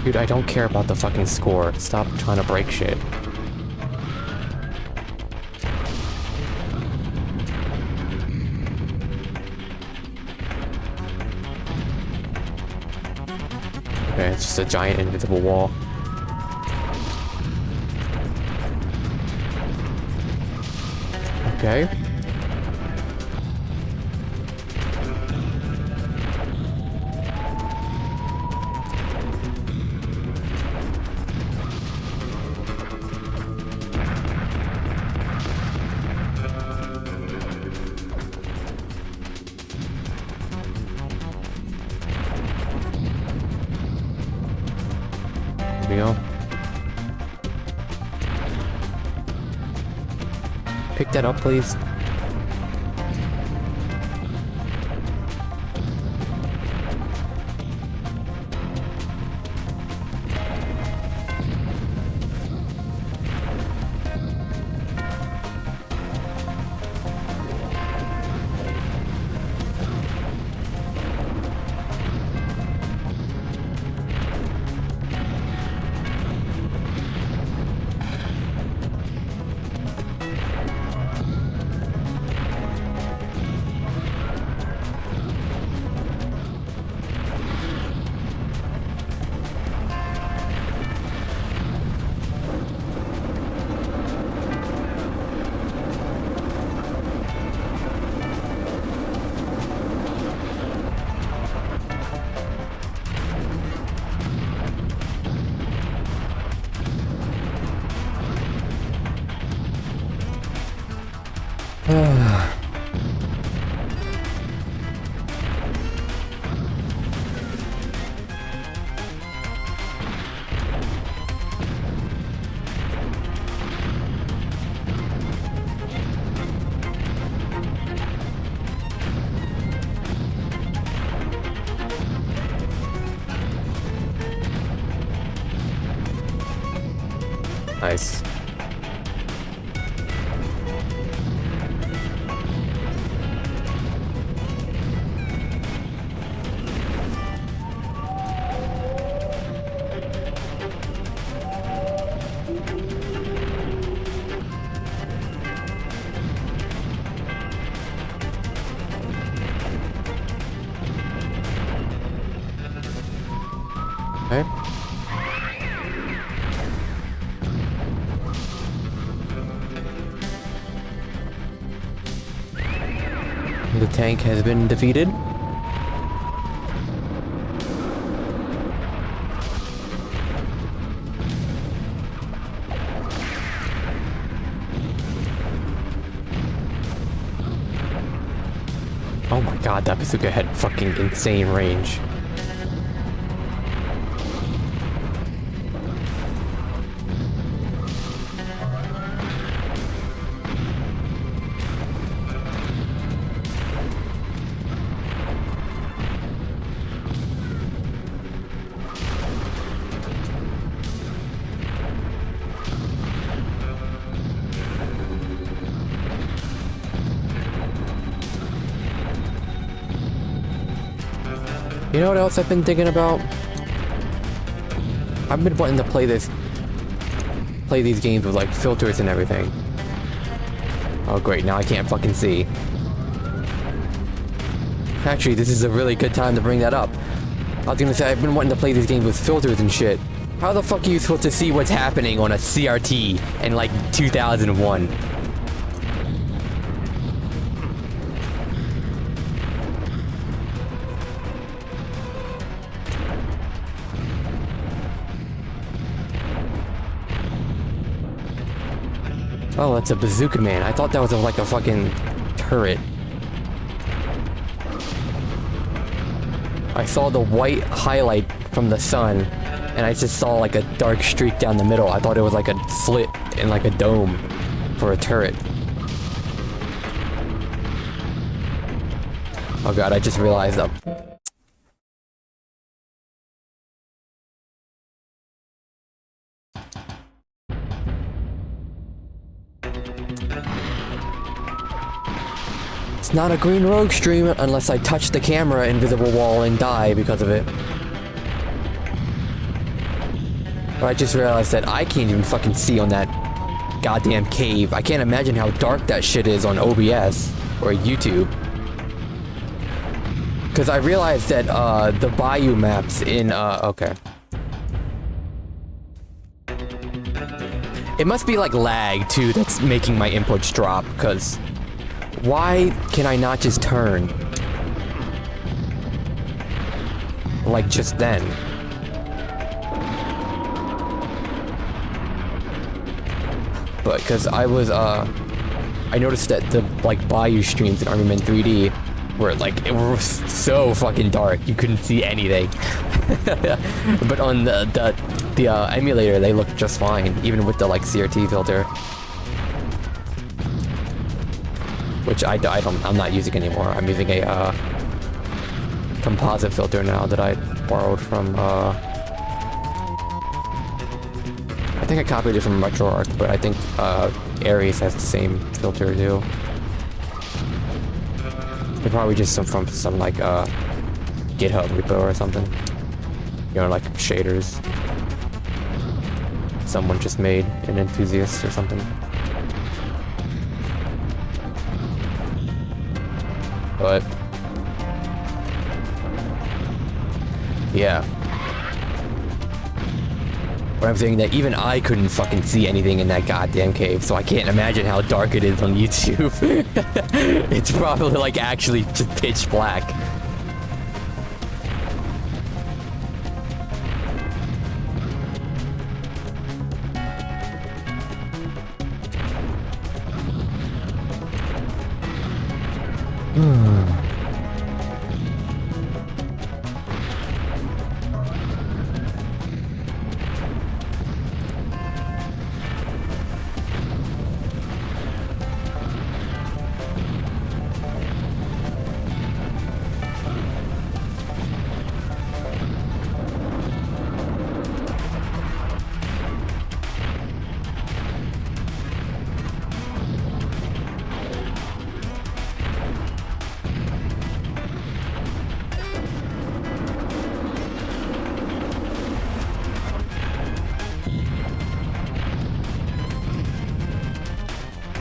Dude, I don't care about the fucking score. Stop trying to break shit. Okay, it's just a giant invisible wall. Okay. There we go. Pick that up, please. Nice. Okay. The tank has been defeated. Oh my god, that bazooka had fucking insane range. You know what else I've been thinking about? I've been wanting to play these games with like filters and everything. Oh great, now I can't fucking see. Actually, this is a really good time to bring that up. I was gonna say, I've been wanting to play these games with filters and shit. How the fuck are you supposed to see what's happening on a CRT in like 2001? Oh, that's a bazooka man. I thought that was like a fucking turret. I saw the white highlight from the sun, and I just saw like a dark streak down the middle. I thought it was like a slit in like a dome for a turret. Oh god, I just realized that. It's not a green rogue stream unless I touch the camera invisible wall and die because of it. But I just realized that I can't even fucking see on that goddamn cave. I can't imagine how dark that shit is on OBS or YouTube. Because I realized that the bayou maps in okay. It must be like lag too that's making my inputs drop, because why can I not just turn? Like just then. But because I was I noticed that the like bayou streams in Army Men 3D were like, it was so fucking dark, you couldn't see anything. But on the emulator, they look just fine, even with the like CRT filter, which I'm not using anymore. I'm using a composite filter now that I borrowed from I think I copied it from RetroArch, but I think Ares has the same filter too. They're probably just from some like GitHub repo or something. You know, like shaders. Someone just made, an enthusiast or something. But yeah. But I'm saying that even I couldn't fucking see anything in that goddamn cave, so I can't imagine how dark it is on YouTube. It's probably like actually just pitch black.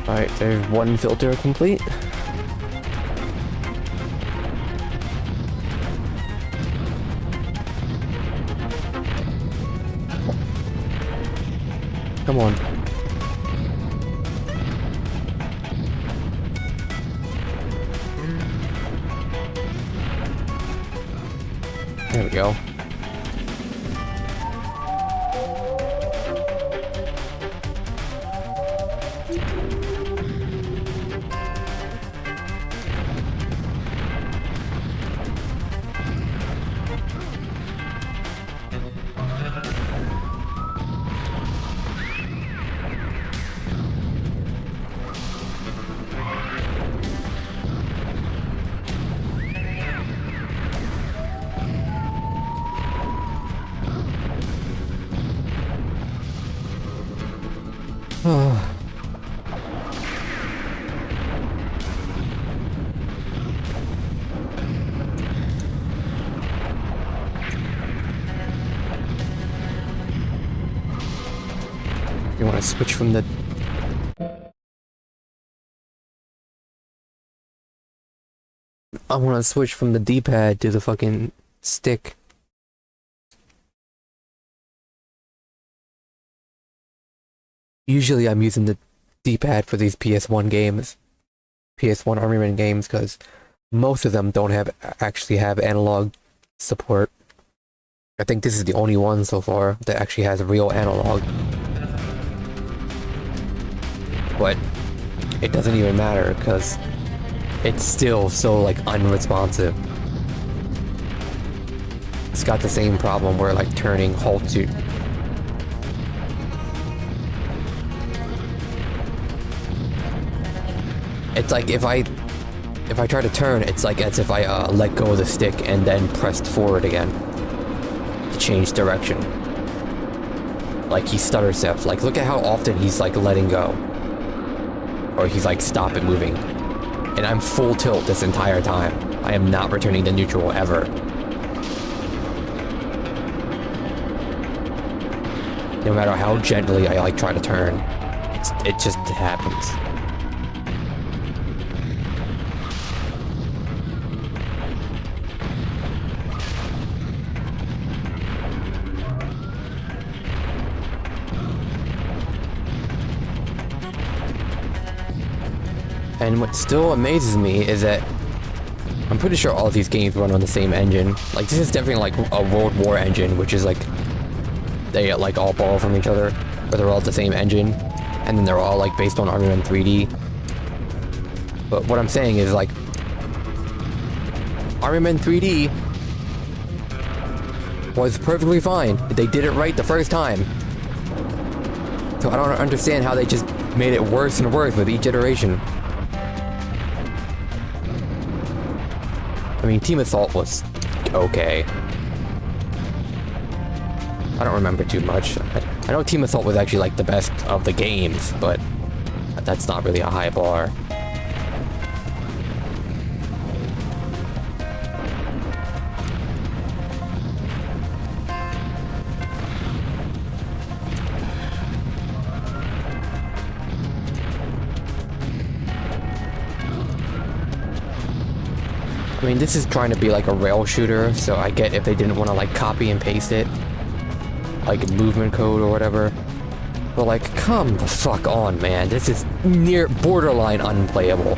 Alright, there's one filter complete. Come on. There we go. You want to switch from the... I want to switch from the D-pad to the fucking stick. Usually I'm using the D-pad for these PS1 games. PS1 Army Men games, because most of them don't actually have analog support. I think this is the only one so far that actually has real analog. But it doesn't even matter because it's still so like unresponsive. It's got the same problem where like turning halts you. It's like if I try to turn, it's like as if I let go of the stick and then pressed forward again to change direction. Like he stutter steps. Like look at how often he's like letting go. Or he's like, stop it moving. And I'm full tilt this entire time. I am not returning to neutral ever. No matter how gently I like try to turn, it just happens. And what still amazes me is that I'm pretty sure all of these games run on the same engine. Like, this is definitely like a World War engine, which is like they like all borrow from each other, but they're all the same engine, and then they're all like based on Army Men 3D. But what I'm saying is like Army Men 3D was perfectly fine. They did it right the first time. So I don't understand how they just made it worse and worse with each iteration. I mean, Team Assault was okay. I don't remember too much. I know Team Assault was actually like the best of the games, but that's not really a high bar. I mean, this is trying to be like a rail shooter, so I get if they didn't want to like copy and paste it, like movement code or whatever. But like, come the fuck on, man. This is near borderline unplayable.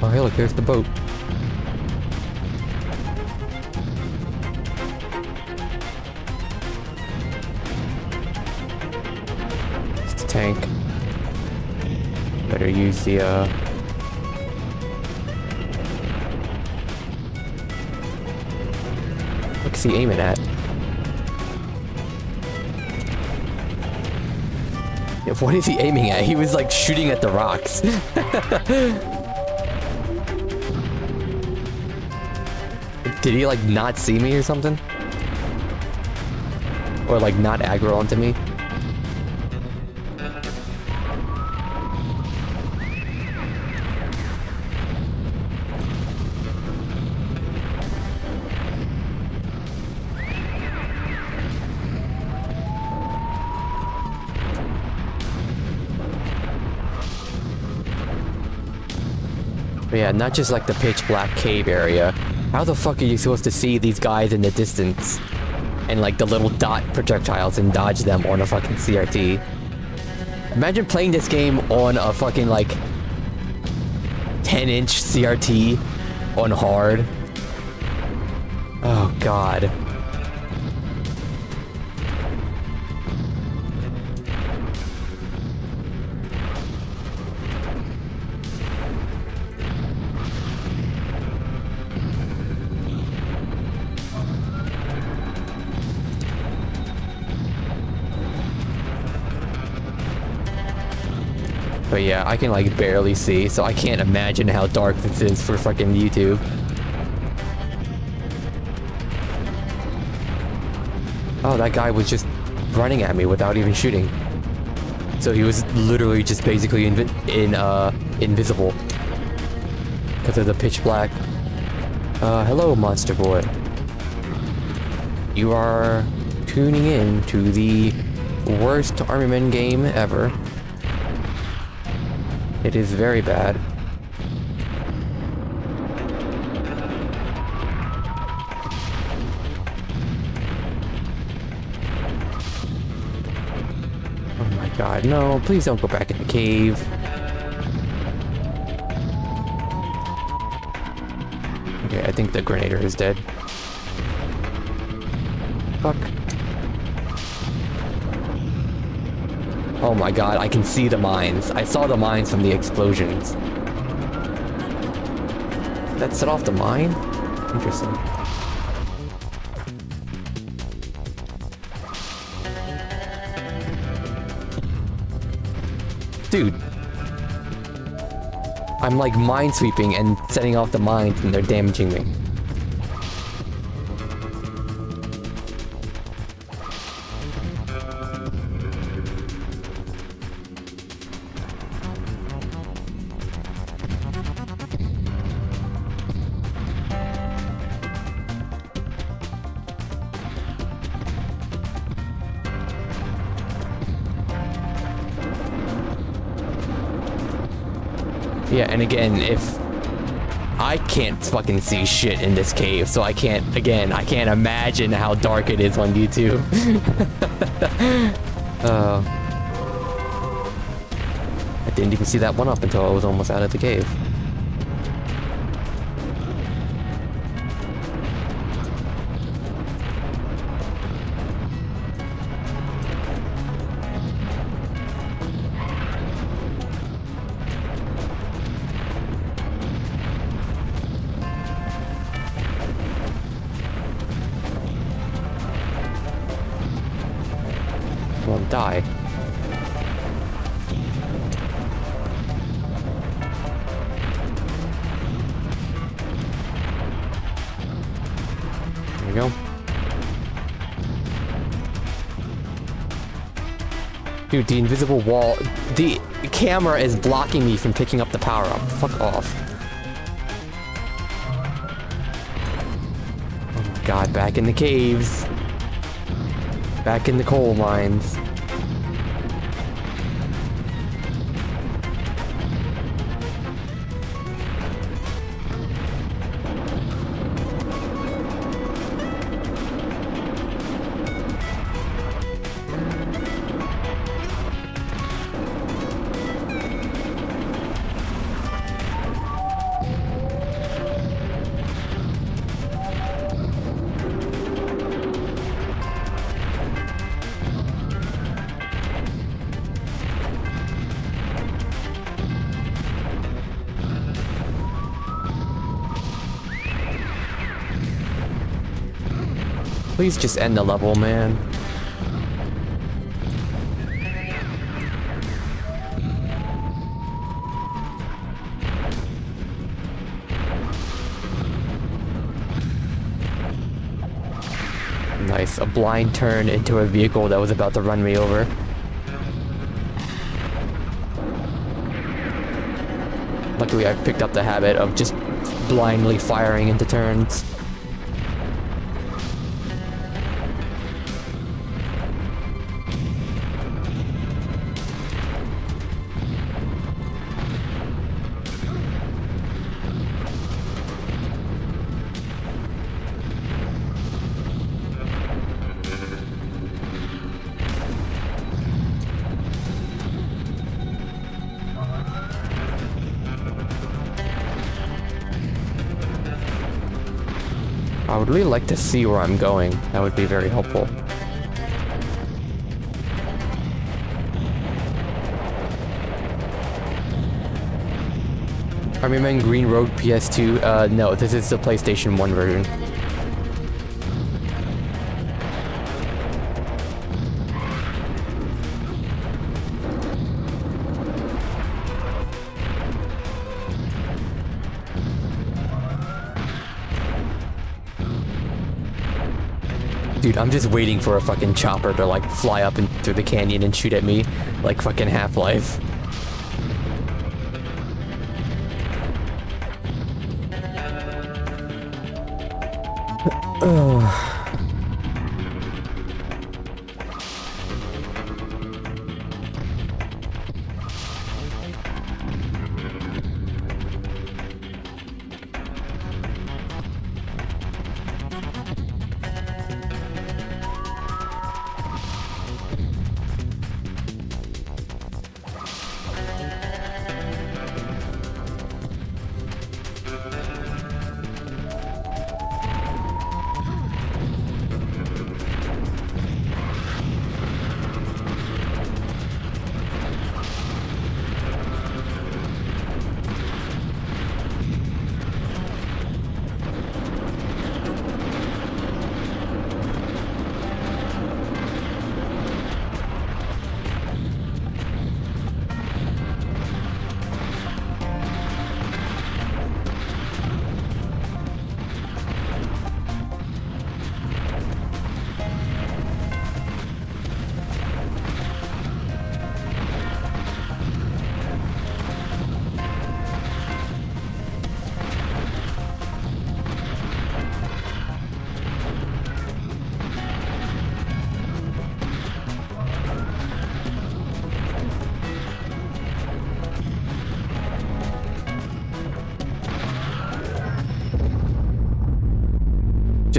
Oh, hey, look, there's the boat. It's a tank. Better use the, What's he aiming at? Yeah, what is he aiming at? He was, like, shooting at the rocks. Did he, like, not see me or something? Or, like, not aggro onto me? But yeah, not just, like, the pitch black cave area. How the fuck are you supposed to see these guys in the distance? And like the little dot projectiles and dodge them on a fucking CRT? Imagine playing this game on a fucking like 10-inch CRT on hard. Oh god. But yeah, I can like barely see, so I can't imagine how dark this is for fucking YouTube. Oh, that guy was just running at me without even shooting. So he was literally just basically invisible. Because of the pitch black. Hello, Monster Boy. You are tuning in to the worst Army Men game ever. It is very bad. Oh my god, no, please don't go back in the cave. Okay, I think the Grenader is dead. Fuck. Oh my god, I can see the mines. I saw the mines from the explosions. That set off the mine? Interesting. Dude. I'm like minesweeping and setting off the mines and they're damaging me. Yeah, and again, if I can't fucking see shit in this cave, so I can't imagine how dark it is on YouTube. I didn't even see that one up until I was almost out of the cave. Well, die. There we go. Dude, the invisible wall... The camera is blocking me from picking up the power-up. Fuck off. Oh my god, back in the caves. Back in the coal mines. Please just end the level, man. Nice, a blind turn into a vehicle that was about to run me over. Luckily, I picked up the habit of just blindly firing into turns. I would really like to see where I'm going. That would be very helpful. Army Men Green Road PS2? No, this is the PlayStation 1 version. Dude, I'm just waiting for a fucking chopper to like fly up and through the canyon and shoot at me like fucking Half-Life.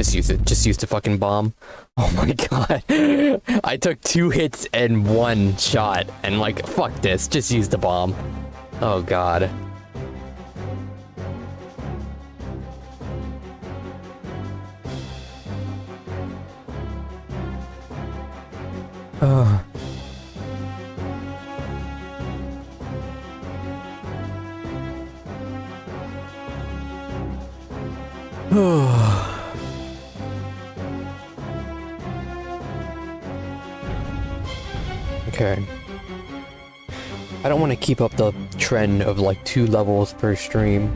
Just use it. Just use the fucking bomb. Oh my god. I took 2 hits and 1 shot, and like, fuck this. Just use the bomb. Oh god. Oh. Okay. I don't want to keep up the trend of like 2 levels per stream.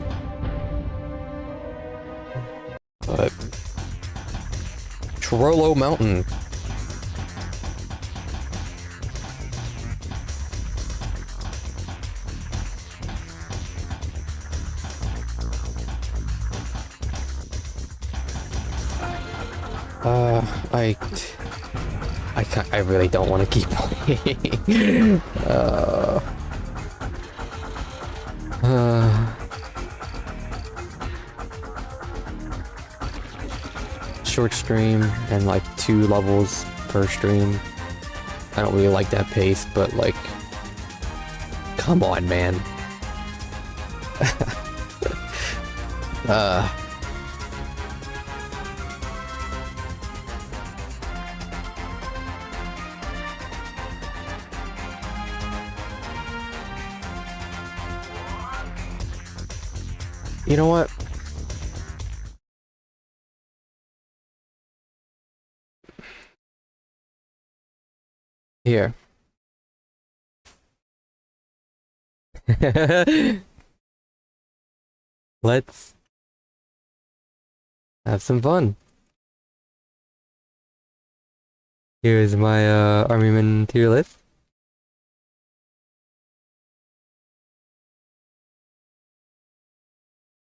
But Trollo Mountain. I really don't want to keep playing. Short stream and like 2 levels per stream. I don't really like that pace, but like, come on, man. You know what? Here. Let's have some fun. Here's my Armyman tier list.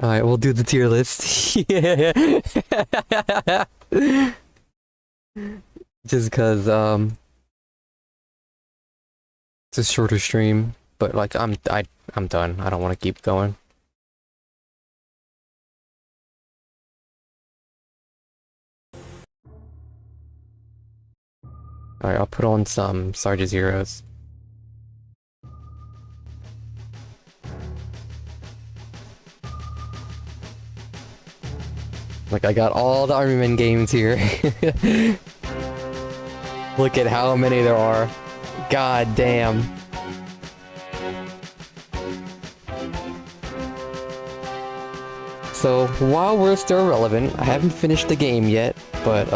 Alright, we'll do the tier list. Yeah. Just cause it's a shorter stream, but like I'm done. I don't want to keep going. Alright, I'll put on some Sarge Zeros. Like, I got all the Armyman games here. Look at how many there are. God damn. So, while we're still relevant, I haven't finished the game yet, but,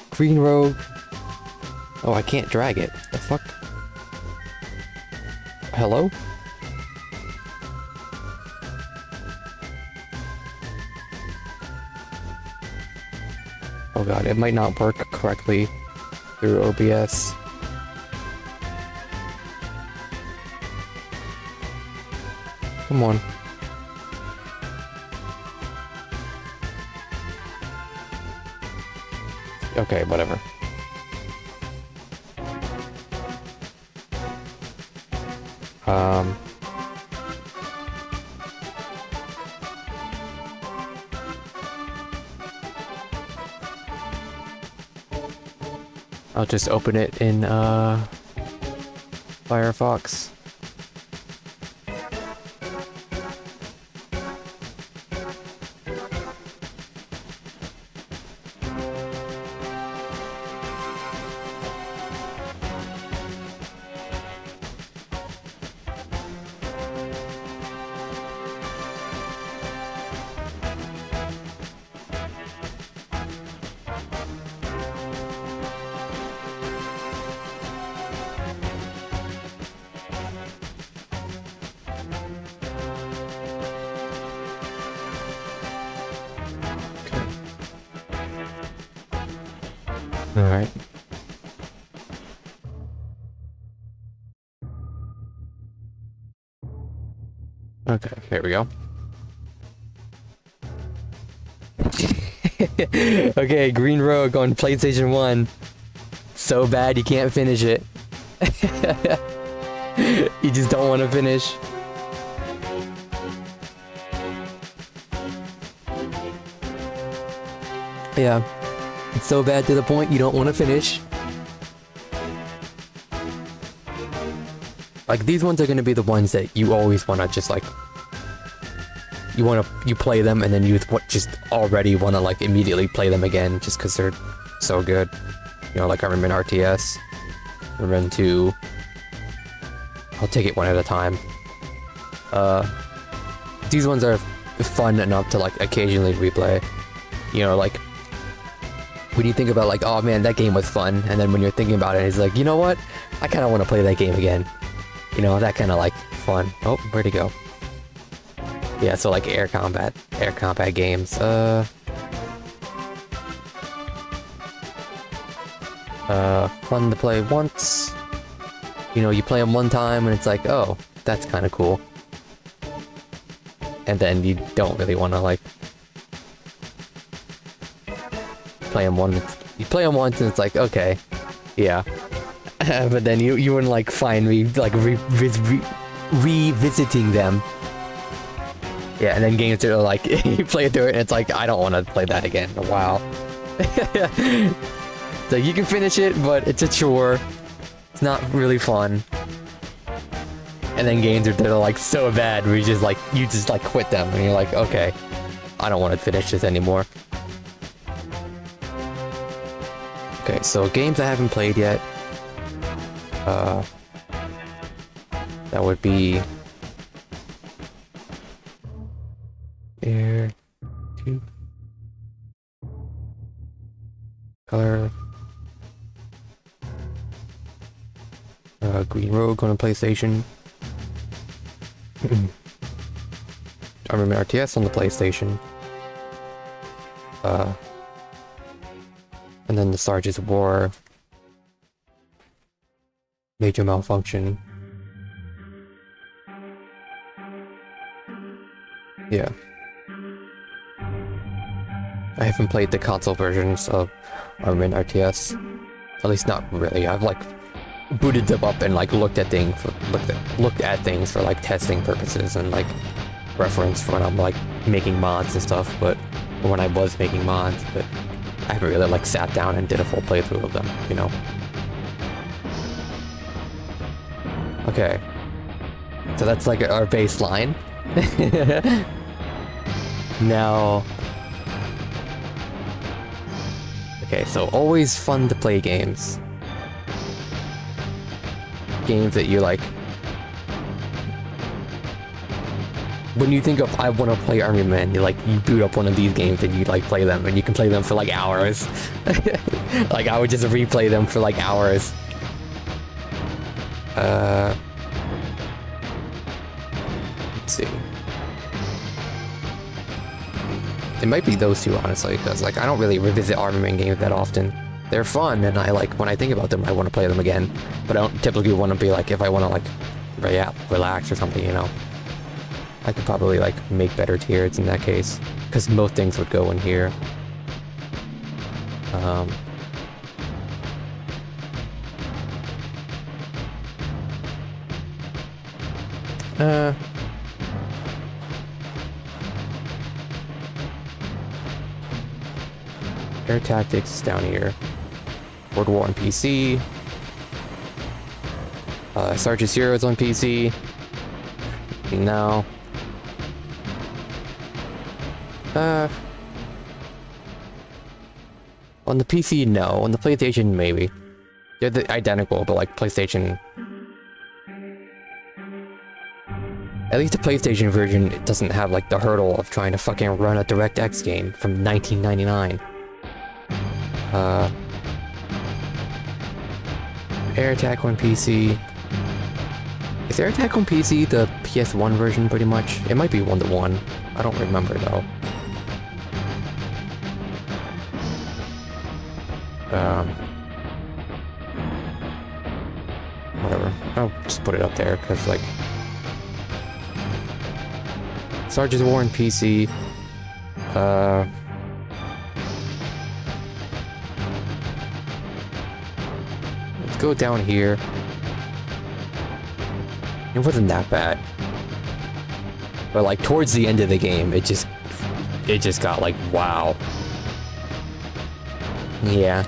Green Rogue... Oh, I can't drag it. The fuck? Hello? Oh god, it might not work correctly through OBS. Come on. Okay, whatever. I'll just open it in, Firefox. Alright. Okay, there we go. Okay, Green Rogue on PlayStation 1. So bad you can't finish it. You just don't want to finish. Yeah. It's so bad to the point you don't want to finish. Like, these ones are gonna be the ones that you always wanna just, like... You play them, and then you just already wanna, like, immediately play them again, just because they're so good. You know, like Army Men RTS, Army Men 2... I'll take it one at a time. These ones are fun enough to, like, occasionally replay. You know, like... When you think about, like, oh man, that game was fun, and then when you're thinking about it, it's like, you know what? I kinda wanna play that game again. You know, that kind of like fun. Oh, where'd he go? Yeah, so like air combat games. Fun to play once. You know, you play them one time and it's like, oh, that's kind of cool. And then you don't really want to like play them once. You play them once and it's like, okay, yeah. But then you wouldn't like find me like revisiting them. Yeah, and then games that are like you play through it and it's like I don't want to play that again. Wow. So you can finish it, but it's a chore. It's not really fun. And then games that are like so bad where you just like quit them and you're like, okay, I don't want to finish this anymore. Okay, so games I haven't played yet. That would be Air 2 Color Green Rogue on a PlayStation. Army Men RTS on the PlayStation. And then the Sarge's War. Major Malfunction. Yeah. I haven't played the console versions of Army Men RTS. At least not really. I've like booted them up and like looked at things for like testing purposes and like reference for when I'm like making mods and stuff, but when I was making mods, but I haven't really like sat down and did a full playthrough of them, you know. Okay. So that's like our baseline. Now... Okay, so always fun to play games. Games that you like... When you think of, I want to play Army Men, you boot up one of these games and you like play them, and you can play them for like hours. Like I would just replay them for like hours. Let's see. It might be those two, honestly, because like I don't really revisit Army Men games that often. They're fun, and I like when I think about them, I want to play them again. But I don't typically want to be like if I want to like, relax or something, you know. I could probably like make better tiers in that case, because most things would go in here. Air Tactics down here. World War on PC. Sarge's Heroes on PC. No. On the PC, no. On the PlayStation, maybe. They're identical, but like PlayStation... At least the PlayStation version, it doesn't have like the hurdle of trying to fucking run a DirectX game from 1999. Air Attack on PC. Is Air Attack on PC the PS1 version pretty much? It might be 1-to-1. I don't remember though. Whatever. I'll just put it up there because like Sarge's War on PC. Let's go down here. It wasn't that bad. But like towards the end of the game, it just got like wow. Yeah.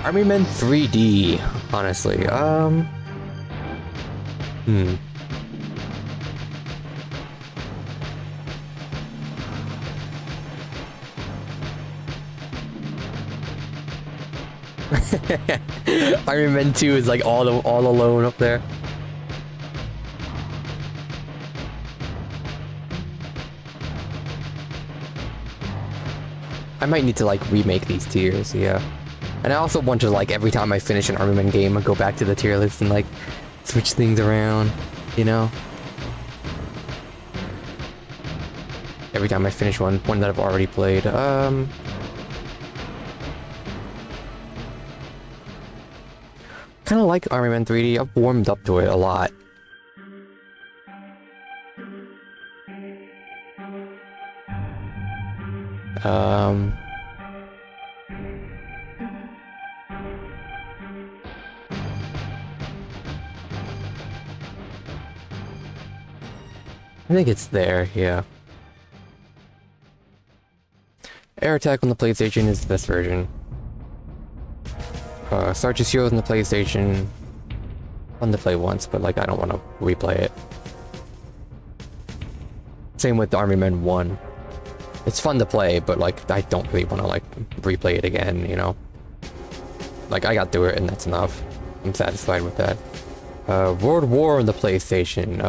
Army Men 3D, honestly. Iron Man 2 is like all alone up there. I might need to like remake these tiers, yeah. And I also want to like every time I finish an Army Man game, I go back to the tier list and like switch things around, you know? Every time I finish one that I've already played. Kind of like Army Man 3D. I've warmed up to it a lot. I think it's there, yeah. Air Attack on the PlayStation is the best version. Sergeant Heroes on the PlayStation. Fun to play once, but like I don't want to replay it. Same with Army Men 1. It's fun to play, but like I don't really want to like replay it again, you know? Like I got through it and that's enough. I'm satisfied with that. World War on the PlayStation.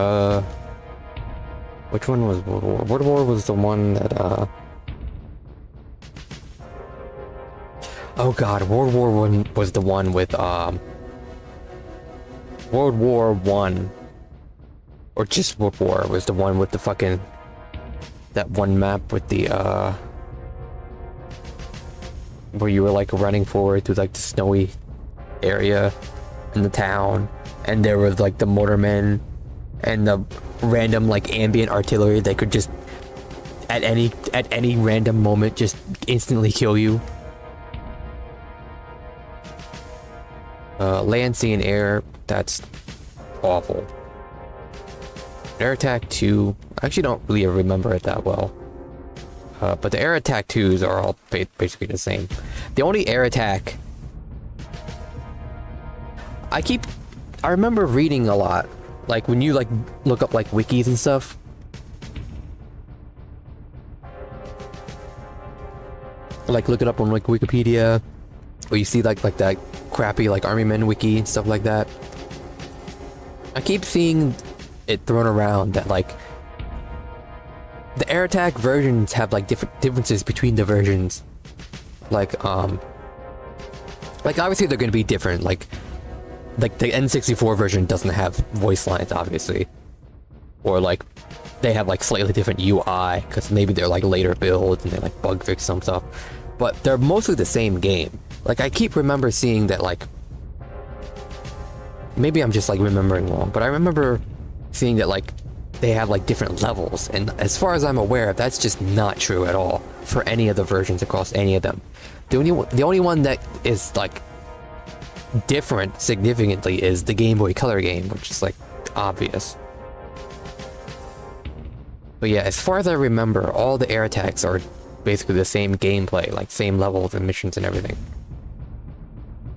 Which one was World War? World War was the one that oh god, World War 1 was the one with World War 1 or just World War was the one with the fucking that one map with the where you were like running forward through like the snowy area in the town, and there was like the motormen and the random like ambient artillery that could just at any random moment just instantly kill you. Land, sea, and air, that's awful. Air Attack 2, I actually don't really remember it that well. But the Air Attack 2s are all basically the same. The only Air Attack... I remember reading a lot. Like, when you, like, look up, like, wikis and stuff. Like, look it up on, like, Wikipedia. Or you see, like that crappy, like, Army Men wiki and stuff like that. I keep seeing it thrown around that, like, the Air Attack versions have, like, differences between the versions. Like, obviously they're gonna be different. Like the N64 version doesn't have voice lines, obviously. Or, like, they have, like, slightly different UI, because maybe they're, like, later builds and they, like, bug fix some stuff. But they're mostly the same game. Like, I keep remember seeing that, like... Maybe I'm just, like, remembering wrong, but I remember seeing that, like, they have, like, different levels. And as far as I'm aware, that's just not true at all for any of the versions across any of them. The only one that is, like, different significantly is the Game Boy Color game, which is, like, obvious. But yeah, as far as I remember, all the air attacks are basically the same gameplay, like same levels and missions and everything.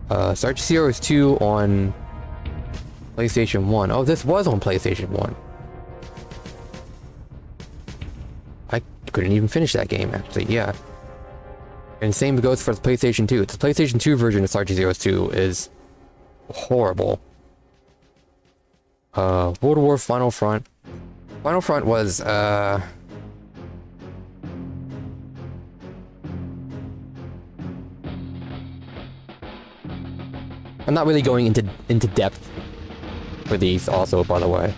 Sergeant Heroes 2 on PlayStation 1. Oh, this was on PlayStation 1. I couldn't even finish that game, actually, yeah. And same goes for the PlayStation 2. The PlayStation 2 version of Sergeant Heroes 2 is horrible. World War Final Front. Final Front was, I'm not really going into depth for these also, by the way.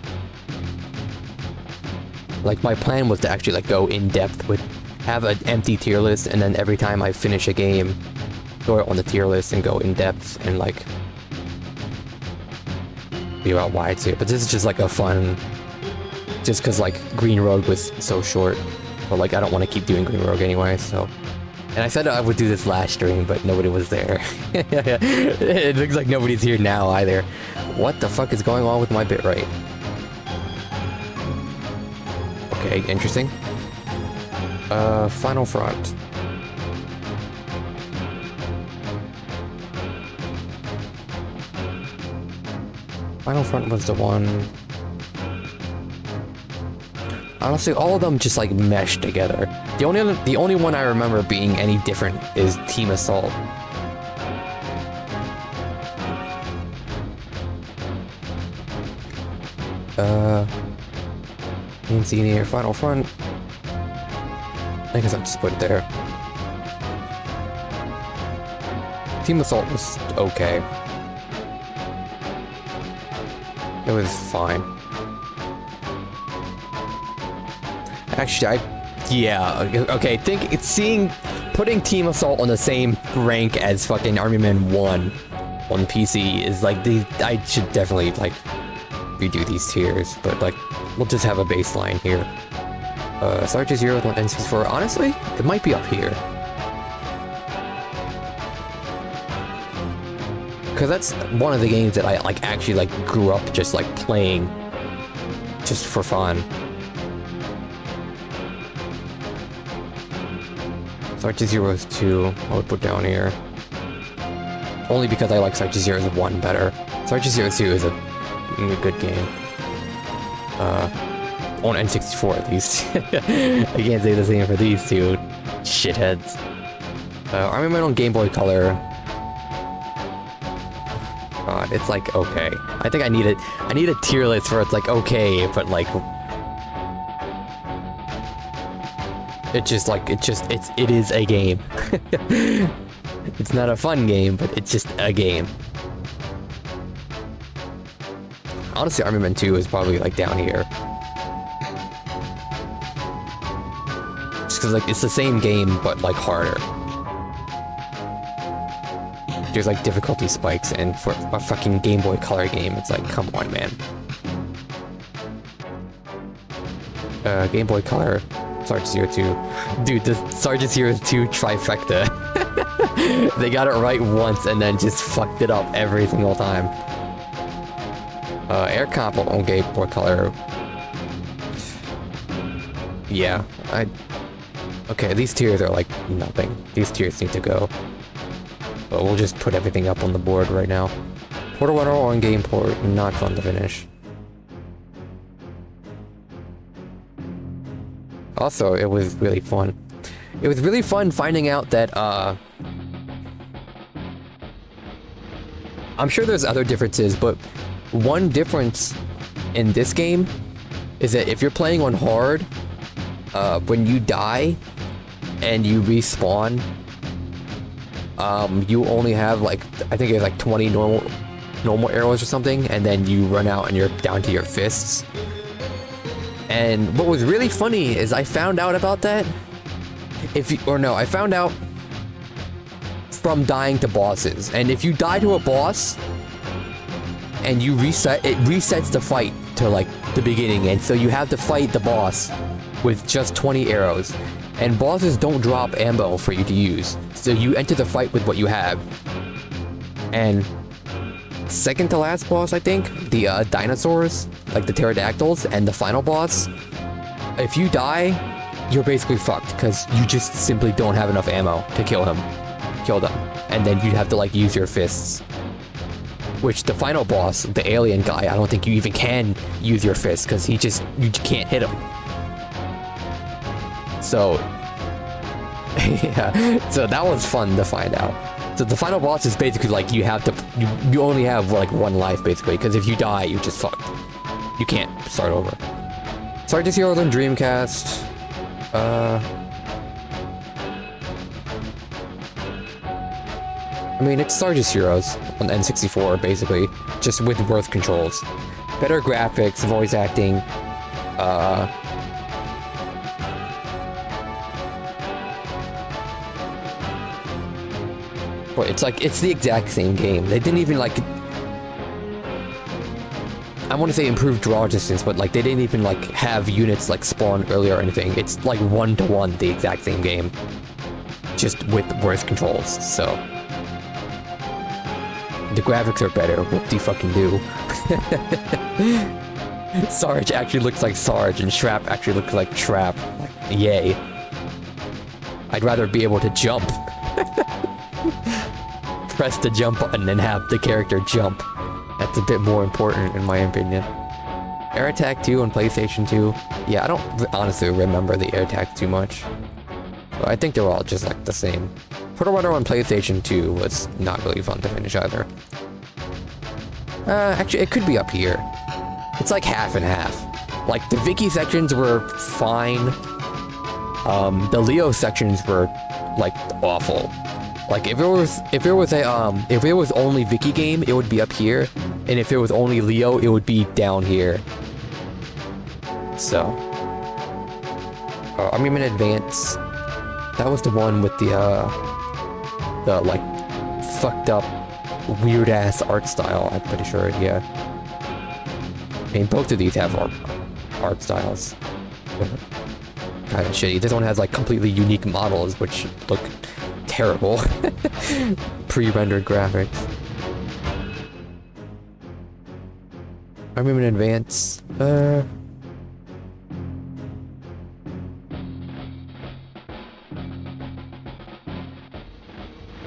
Like, my plan was to actually, like, go in depth with, have an empty tier list, and then every time I finish a game, throw it on the tier list and go in depth and, like, figure out why it's here. But this is just, like, a fun, just because, like, Green Rogue was so short. But, like, I don't want to keep doing Green Rogue anyway, so. And I said I would do this last stream, but nobody was there. It looks like nobody's here now either. What the fuck is going on with my bitrate? Okay, interesting. Final Front. Final Front was the one... Honestly, all of them just like meshed together. The only one I remember being any different is Team Assault. Didn't see any Final Front. I guess I'll just put it there. Team Assault was okay. It was fine. Actually, yeah, okay, putting Team Assault on the same rank as fucking Army Men 1 on PC is like, I should definitely, like, redo these tiers, but, like, we'll just have a baseline here. Sergeant Zero with one N64, honestly, it might be up here. Because that's one of the games that I, like, actually, like, grew up just, like, playing just for fun. Sergeant Zero's 2, I would put down here. Only because I like Sergeant Zero's 1 better. Sergeant Zero 2 is a good game. On N64 at least. I can't say the same for these two shitheads. Army Men on Game Boy Color. God, it's like okay. I think I need a tier list where it's like okay, but like it is a game. It's not a fun game, but it's just a game. Honestly, Army Men 2 is probably like down here. Just because like it's the same game, but like harder. There's like difficulty spikes, and for a fucking Game Boy Color game, it's like, come on, man. Game Boy Color, Sergeant Zero 2. Dude, the Sergeant Zero 2 trifecta. They got it right once and then just fucked it up every single time. Air Comp on Game Boy Color. Yeah, okay, these tiers are like nothing. These tiers need to go. But we'll just put everything up on the board right now. Portal Runner on Game Port, not fun to finish. Also, it was really fun. It was really fun finding out that, I'm sure there's other differences, but one difference in this game is that if you're playing on hard, when you die and you respawn, you only have like, I think it's like 20 normal arrows or something, and then you run out and you're down to your fists. And what was really funny is I found out about that, I found out from dying to bosses. And if you die to a boss and you reset, it resets the fight to like the beginning, and so you have to fight the boss with just 20 arrows. And bosses don't drop ammo for you to use, so you enter the fight with what you have. And second to last boss, I think, the dinosaurs, like the pterodactyls, and the final boss, if you die, you're basically fucked, because you just simply don't have enough ammo to kill them. And then you have to like use your fists. Which the final boss, the alien guy, I don't think you even can use your fists, because you can't hit him. So, yeah, so that was fun to find out. So the final boss is basically like you only have like one life basically, because if you die, you're just fucked. You can't start over. Sergeant Zero's on Dreamcast. I mean, it's Sergeant Zero's on N64 basically, just with worse controls. Better graphics, voice acting, but it's the exact same game. They didn't even like, I want to say improve draw distance, but like they didn't even like have units like spawn earlier or anything. It's like 1-to-1 the exact same game, just with worse controls. So the graphics are better. What do you fucking do? Sarge actually looks like Sarge, and Shrap actually looks like Shrap. Yay. I'd rather be able to jump. Press the jump button and have the character jump. That's a bit more important in my opinion. Air Attack 2 on PlayStation 2. Yeah, I don't honestly remember the Air Attack too much. But I think they're all just like the same. Turtle Runner on PlayStation 2 was not really fun to finish either. Actually, it could be up here. It's like half and half. Like, the Vicky sections were fine. The Leo sections were, like, awful. Like, if it was only Vicky game, it would be up here. And if it was only Leo, it would be down here. So. Army Men Advance. That was the one with the like, fucked up, weird-ass art style, I'm pretty sure, yeah. I mean, both of these have art styles. Kinda shitty. This one has, like, completely unique models, which look terrible. Pre-rendered graphics. Army Men Advance,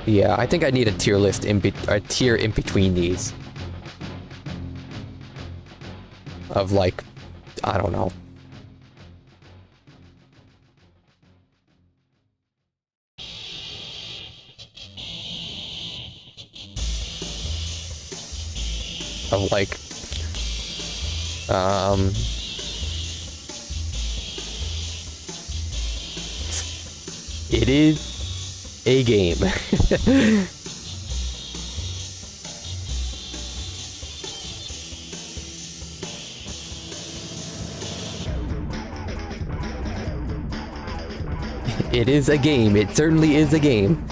yeah, I think I need a tier list in between these. Of like, I don't know. Of like, it is a game. It is a game. It certainly is a game.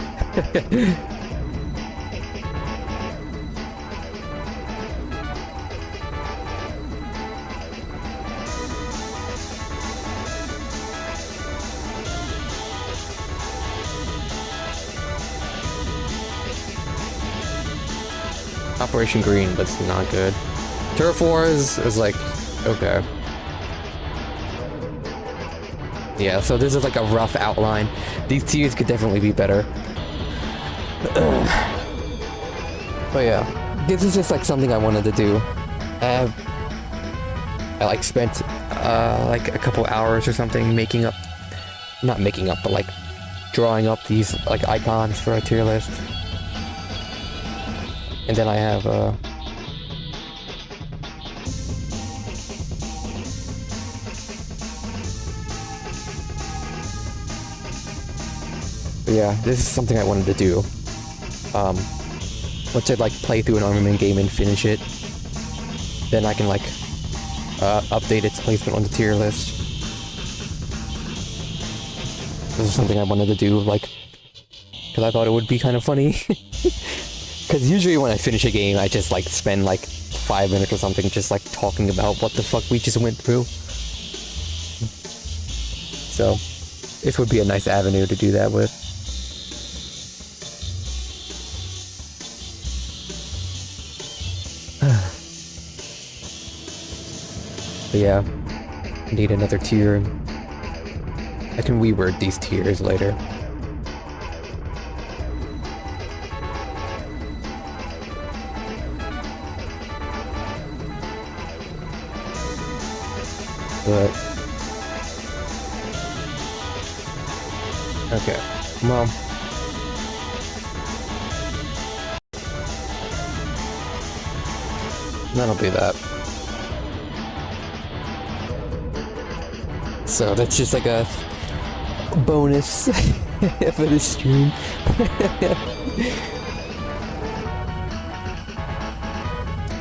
Operation Green, but it's not good. Turf Wars is like, okay. Yeah, so this is like a rough outline. These tiers could definitely be better. But yeah, this is just like something I wanted to do. I like spent like a couple hours or something not making up, but like drawing up these like icons for a tier list. And then I have but yeah, this is something I wanted to do. Once I like play through an Army Men game and finish it, then I can like update its placement on the tier list. This is something I wanted to do, like, because I thought it would be kind of funny. Because usually when I finish a game, I just like spend like 5 minutes or something just like talking about what the fuck we just went through. So, this would be a nice avenue to do that with. But yeah, I need another tier. I can reword these tiers later. But okay, well, that'll be that. So that's just like a bonus for this stream.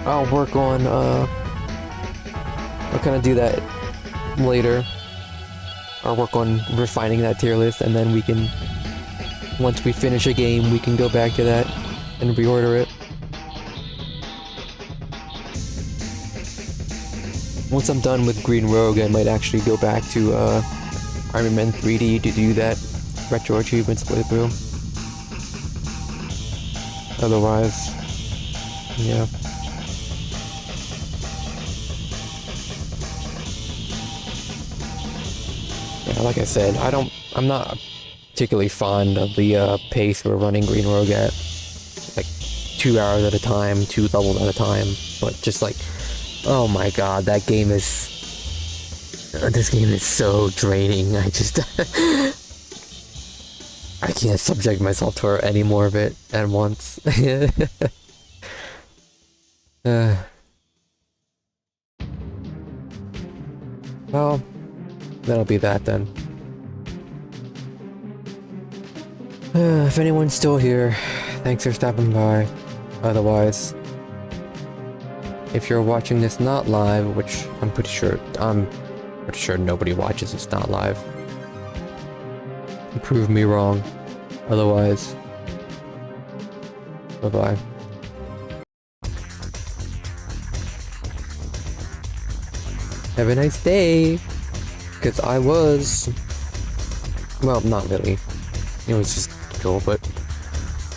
I'll work on I'll kind of do that later. I'll work on refining that tier list, and then we can, once we finish a game, we can go back to that and reorder it. Once I'm done with Green Rogue, I might actually go back to Army Men 3D to do that retro achievements playthrough. Otherwise, yeah. like I said, I'm not particularly fond of the pace we're running Green Rogue at. Like 2 hours at a time, 2 levels at a time. But just like, oh my god, that game is... this game is so draining. I just... I can't subject myself to any more of it at once. Well, that'll be that then. If anyone's still here, thanks for stopping by. Otherwise, if you're watching this not live, which I'm pretty sure nobody watches this not live. Prove me wrong. Otherwise, bye-bye. Have a nice day! Because I was... well, not really. It was just cool, but...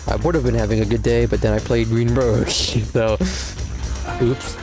I would have been having a good day, but then I played Green Rogue, so... oops.